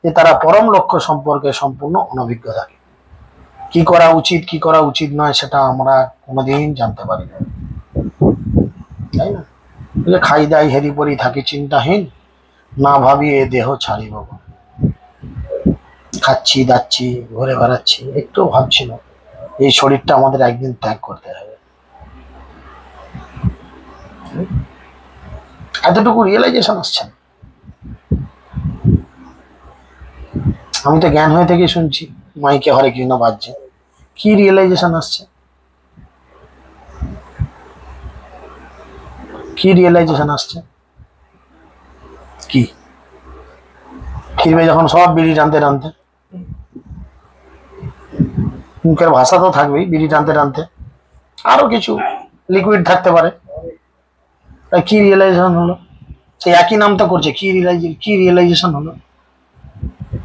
Speaker 1: যে তারা পরম লক্ষ্য সম্পর্কে সম্পূর্ণ অনভিজ্ঞ থাকে। কি করা উচিত, কি করা উচিত নয়, সেটা আমরা কোনোদিন জানতে পারি না, তাই না? খাই দাই হেরি পরি থাকি চিন্তাহীন, না ভাবি এ দেহ ছাড়িব। খাচ্ছি দাচ্ছি ঘুরে বেড়াচ্ছি, একটু ভাবছি না এই শরীরটা আমাদের একদিন ত্যাগ করতে হবে। এতটুকু রিয়েলাইজেশন আসছে। আমি তো জ্ঞান হয়ে থেকে শুনছি, মাইকে হরে কৃষ্ণ বাজছে, কি রিয়েলাইজেশন আসছে, কি রিয়েলাইজেশন আসছে? কি ফিরবে যখন সব বিড়ি টানতে টানতে, মুখের ভাষা তো থাকবেই বিড়ি টানতে টানতে, আরো কিছু লিকুইড থাকতে পারে। তাই কি রিয়েলাইজেশন হলো? সেই একই নাম তো করছে, কি রিয়েলাইজেশন হলো?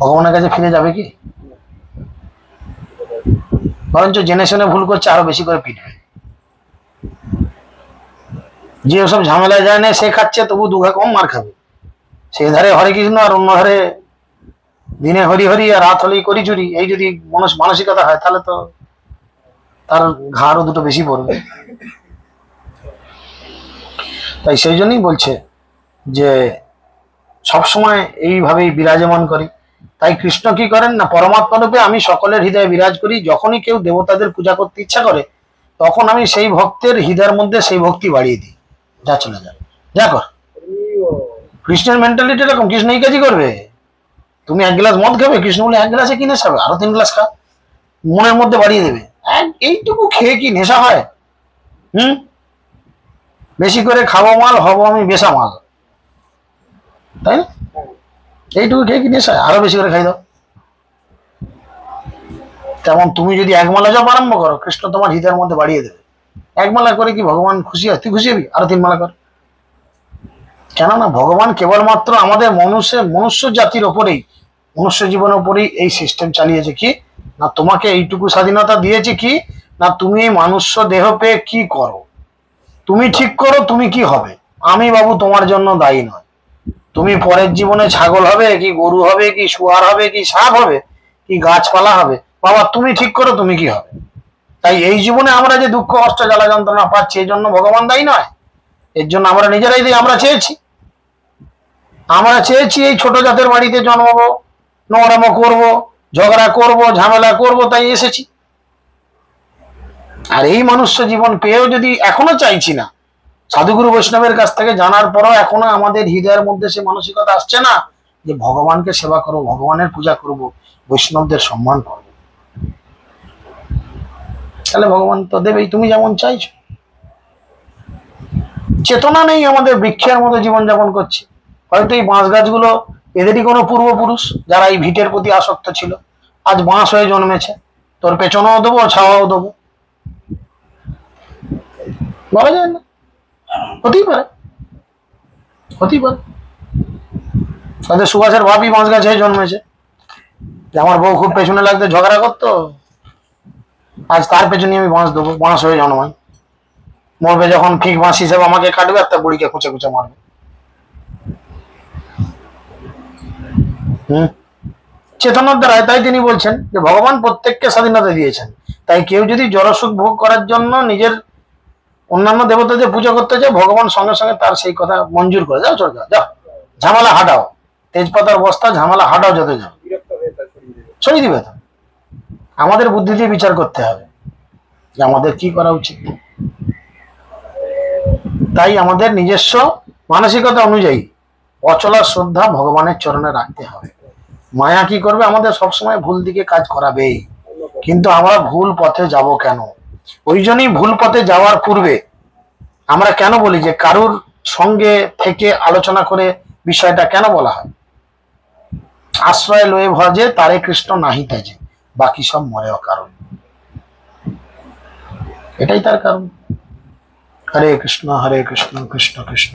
Speaker 1: ভগবানের কাছে ফিরে যাবে কি? বরঞ্চ জেনে শুনে ভুল করছে, আরো বেশি করে পিটবে। যে ওসব ঝামেলায় যায় না, সে খাচ্ছে তবু দুঘা কম মার খাবে। সে ধারে হরে কৃষ্ণ আর অন্য ধারে দিনে হরি হরি আর রাত হলেই করি চুরি, এই যদি মানসিকতা হয় তাহলে তো তার ঘাড়ও দুটো বেশি পড়বে। তাই সেই জন্যই বলছে যে সবসময় এইভাবেই বিরাজমান করি। তাই কৃষ্ণ কি করেন না, পরমাত্মা রূপে আমি সকলের হৃদয়ে বিরাজ করি। যখনই কেউ দেবতাদের পূজা করতে ইচ্ছা করে, তখন আমি সেই ভক্তের হৃদয়ের মধ্যে সেই ভক্তি বাড়িয়ে দিই। যা চলে যা, যা কর। কৃষ্ণের মেন্টালিটি এরকম, কৃষ্ণ এই কাজই করবে। তুমি 1 গ্লাস মদ খাবে, কৃষ্ণ বলে 1 গ্লাসে কি নেশা হবে, আরো 3 গ্লাস খা, মনের মধ্যে বাড়িয়ে দেবে। এইটুকু খেয়ে কি নেশা হয়? বেশি করে খাবো মাল, হব আমি বেশা মাল, তাই না? এইটুকু খেয়ে কি নেশা, আরো বেশি করে খাই দাও। তেমন তুমি যদি 1 মালা জপ আরম্ভ করো, কৃষ্ণ তোমার হৃদয়ের মধ্যে বাড়িয়ে দেবে। 1 মালা করে কি ভগবান খুশি হয়? তুই খুশি হবি, আরো 3 মালা কর। কেননা ভগবান কেবলমাত্র আমাদের মনুষ্য জাতির ওপরেই, মনুষ্য জীবনের উপরেই এই সিস্টেম চালিয়েছে কি না, তোমাকে এইটুকু স্বাধীনতা দিয়েছে কি না, তুমি মানুষ দেহ পেয়ে কি করো, তুমি ঠিক করো তুমি কি হবে। আমি বাবু তোমার জন্য দায়ী নয়। তুমি পরের জীবনে ছাগল হবে কি গরু হবে কি শুয়ার হবে কি সাপ হবে কি গাছপালা হবে, বাবা তুমি ঠিক করো তুমি কি হবে। তাই এই জীবনে আমরা যে দুঃখ কষ্ট জ্বালা যন্ত্রণা পাচ্ছি, এই জন্য ভগবান দায়ী নয়। এর জন্য আমরা নিজেরাই দিই। আমরা চেয়েছি এই ছোট জাতের বাড়িতে জন্মাবো, নোংরামো করবো, ঝগড়া করব, ঝামেলা করব, তাই এসেছি। আর এই মনুষ্য জীবন পেয়েও যদি এখনো চাইছি না, সাধুগুরু বৈষ্ণবের কাছ থেকে জানার পরও এখনো আমাদের হৃদয়ের মধ্যে সে মানসিকতা আসছে না যে ভগবানকে সেবা করব, ভগবানের পূজা করব, বৈষ্ণবদের সম্মান করব, তাহলে ভগবান তো দেবেই তুমি যেমন চাইছো। চেতনা নেই আমাদের, বৃক্ষের মতো জীবনযাপন করছে। হয়তো এই বাঁশ গাছগুলো এদেরই কোনো পূর্বপুরুষ যারা এই ভিটের প্রতি আসক্ত ছিল, আজ বাঁশ হয়ে জন্মেছে। তোর পেছনেও দেবো, ছাওয়াও দেবো, বলা যায় না, হতেই পারে। তাদের সুভাষের ভাবি বাঁশ গাছ হয়ে জন্মেছে, যে আমার বউ খুব পেছনে লাগতে ঝগড়া করতো, আজ তার পেছনে আমি বাঁশ দেবো, বাঁশ হয়ে জন্মাই। মরবে যখন ঠিক বাঁশ হিসেবে আমাকে কাটবে, আর তার বুড়িকে খুঁচে খুঁচে মারবে। চেতনার দ্বারায়, তাই তিনি বলছেন যে ভগবান প্রত্যেককে স্বাধীনতা দিয়েছেন। তাই কেউ যদি জড়সুখ ভোগ করার জন্য নিজের অন্যান্য দেবতাদের পূজা করতে চায়, ভগবান সঙ্গে সঙ্গে তার সেই কথা মঞ্জুর করে, যাও চলে যাও, ঝামেলা হাঁটাও, তেজপাতার বস্তা ঝামেলা হাঁটাও, যত যাও, সরিয়ে দিবে। তো আমাদের বুদ্ধি দিয়ে বিচার করতে হবে যে আমাদের কি করা উচিত। তাই আমাদের নিজস্ব মানসিকতা অনুযায়ী অচলা শ্রদ্ধা ভগবানের চরণে রাখতে হবে। মায়া কি করবে, আমাদের সবসময় ভুল দিকে কাজ করাবেই, কিন্তু আমরা ভুল পথে যাব কেন? ওই জন্যই ভুল পথে যাওয়ার পূর্বে আমরা কেন বলি যে কারুর সঙ্গে থেকে আলোচনা করে বিষয়টা কেন বলা হয়? আশ্রয় লয়ে ভজে তারে কৃষ্ণ নাহি তেজে, বাকি সব মরেও কারণ, এটাই তার কারণ। হরে কৃষ্ণ কৃষ্ণ কৃষ্ণ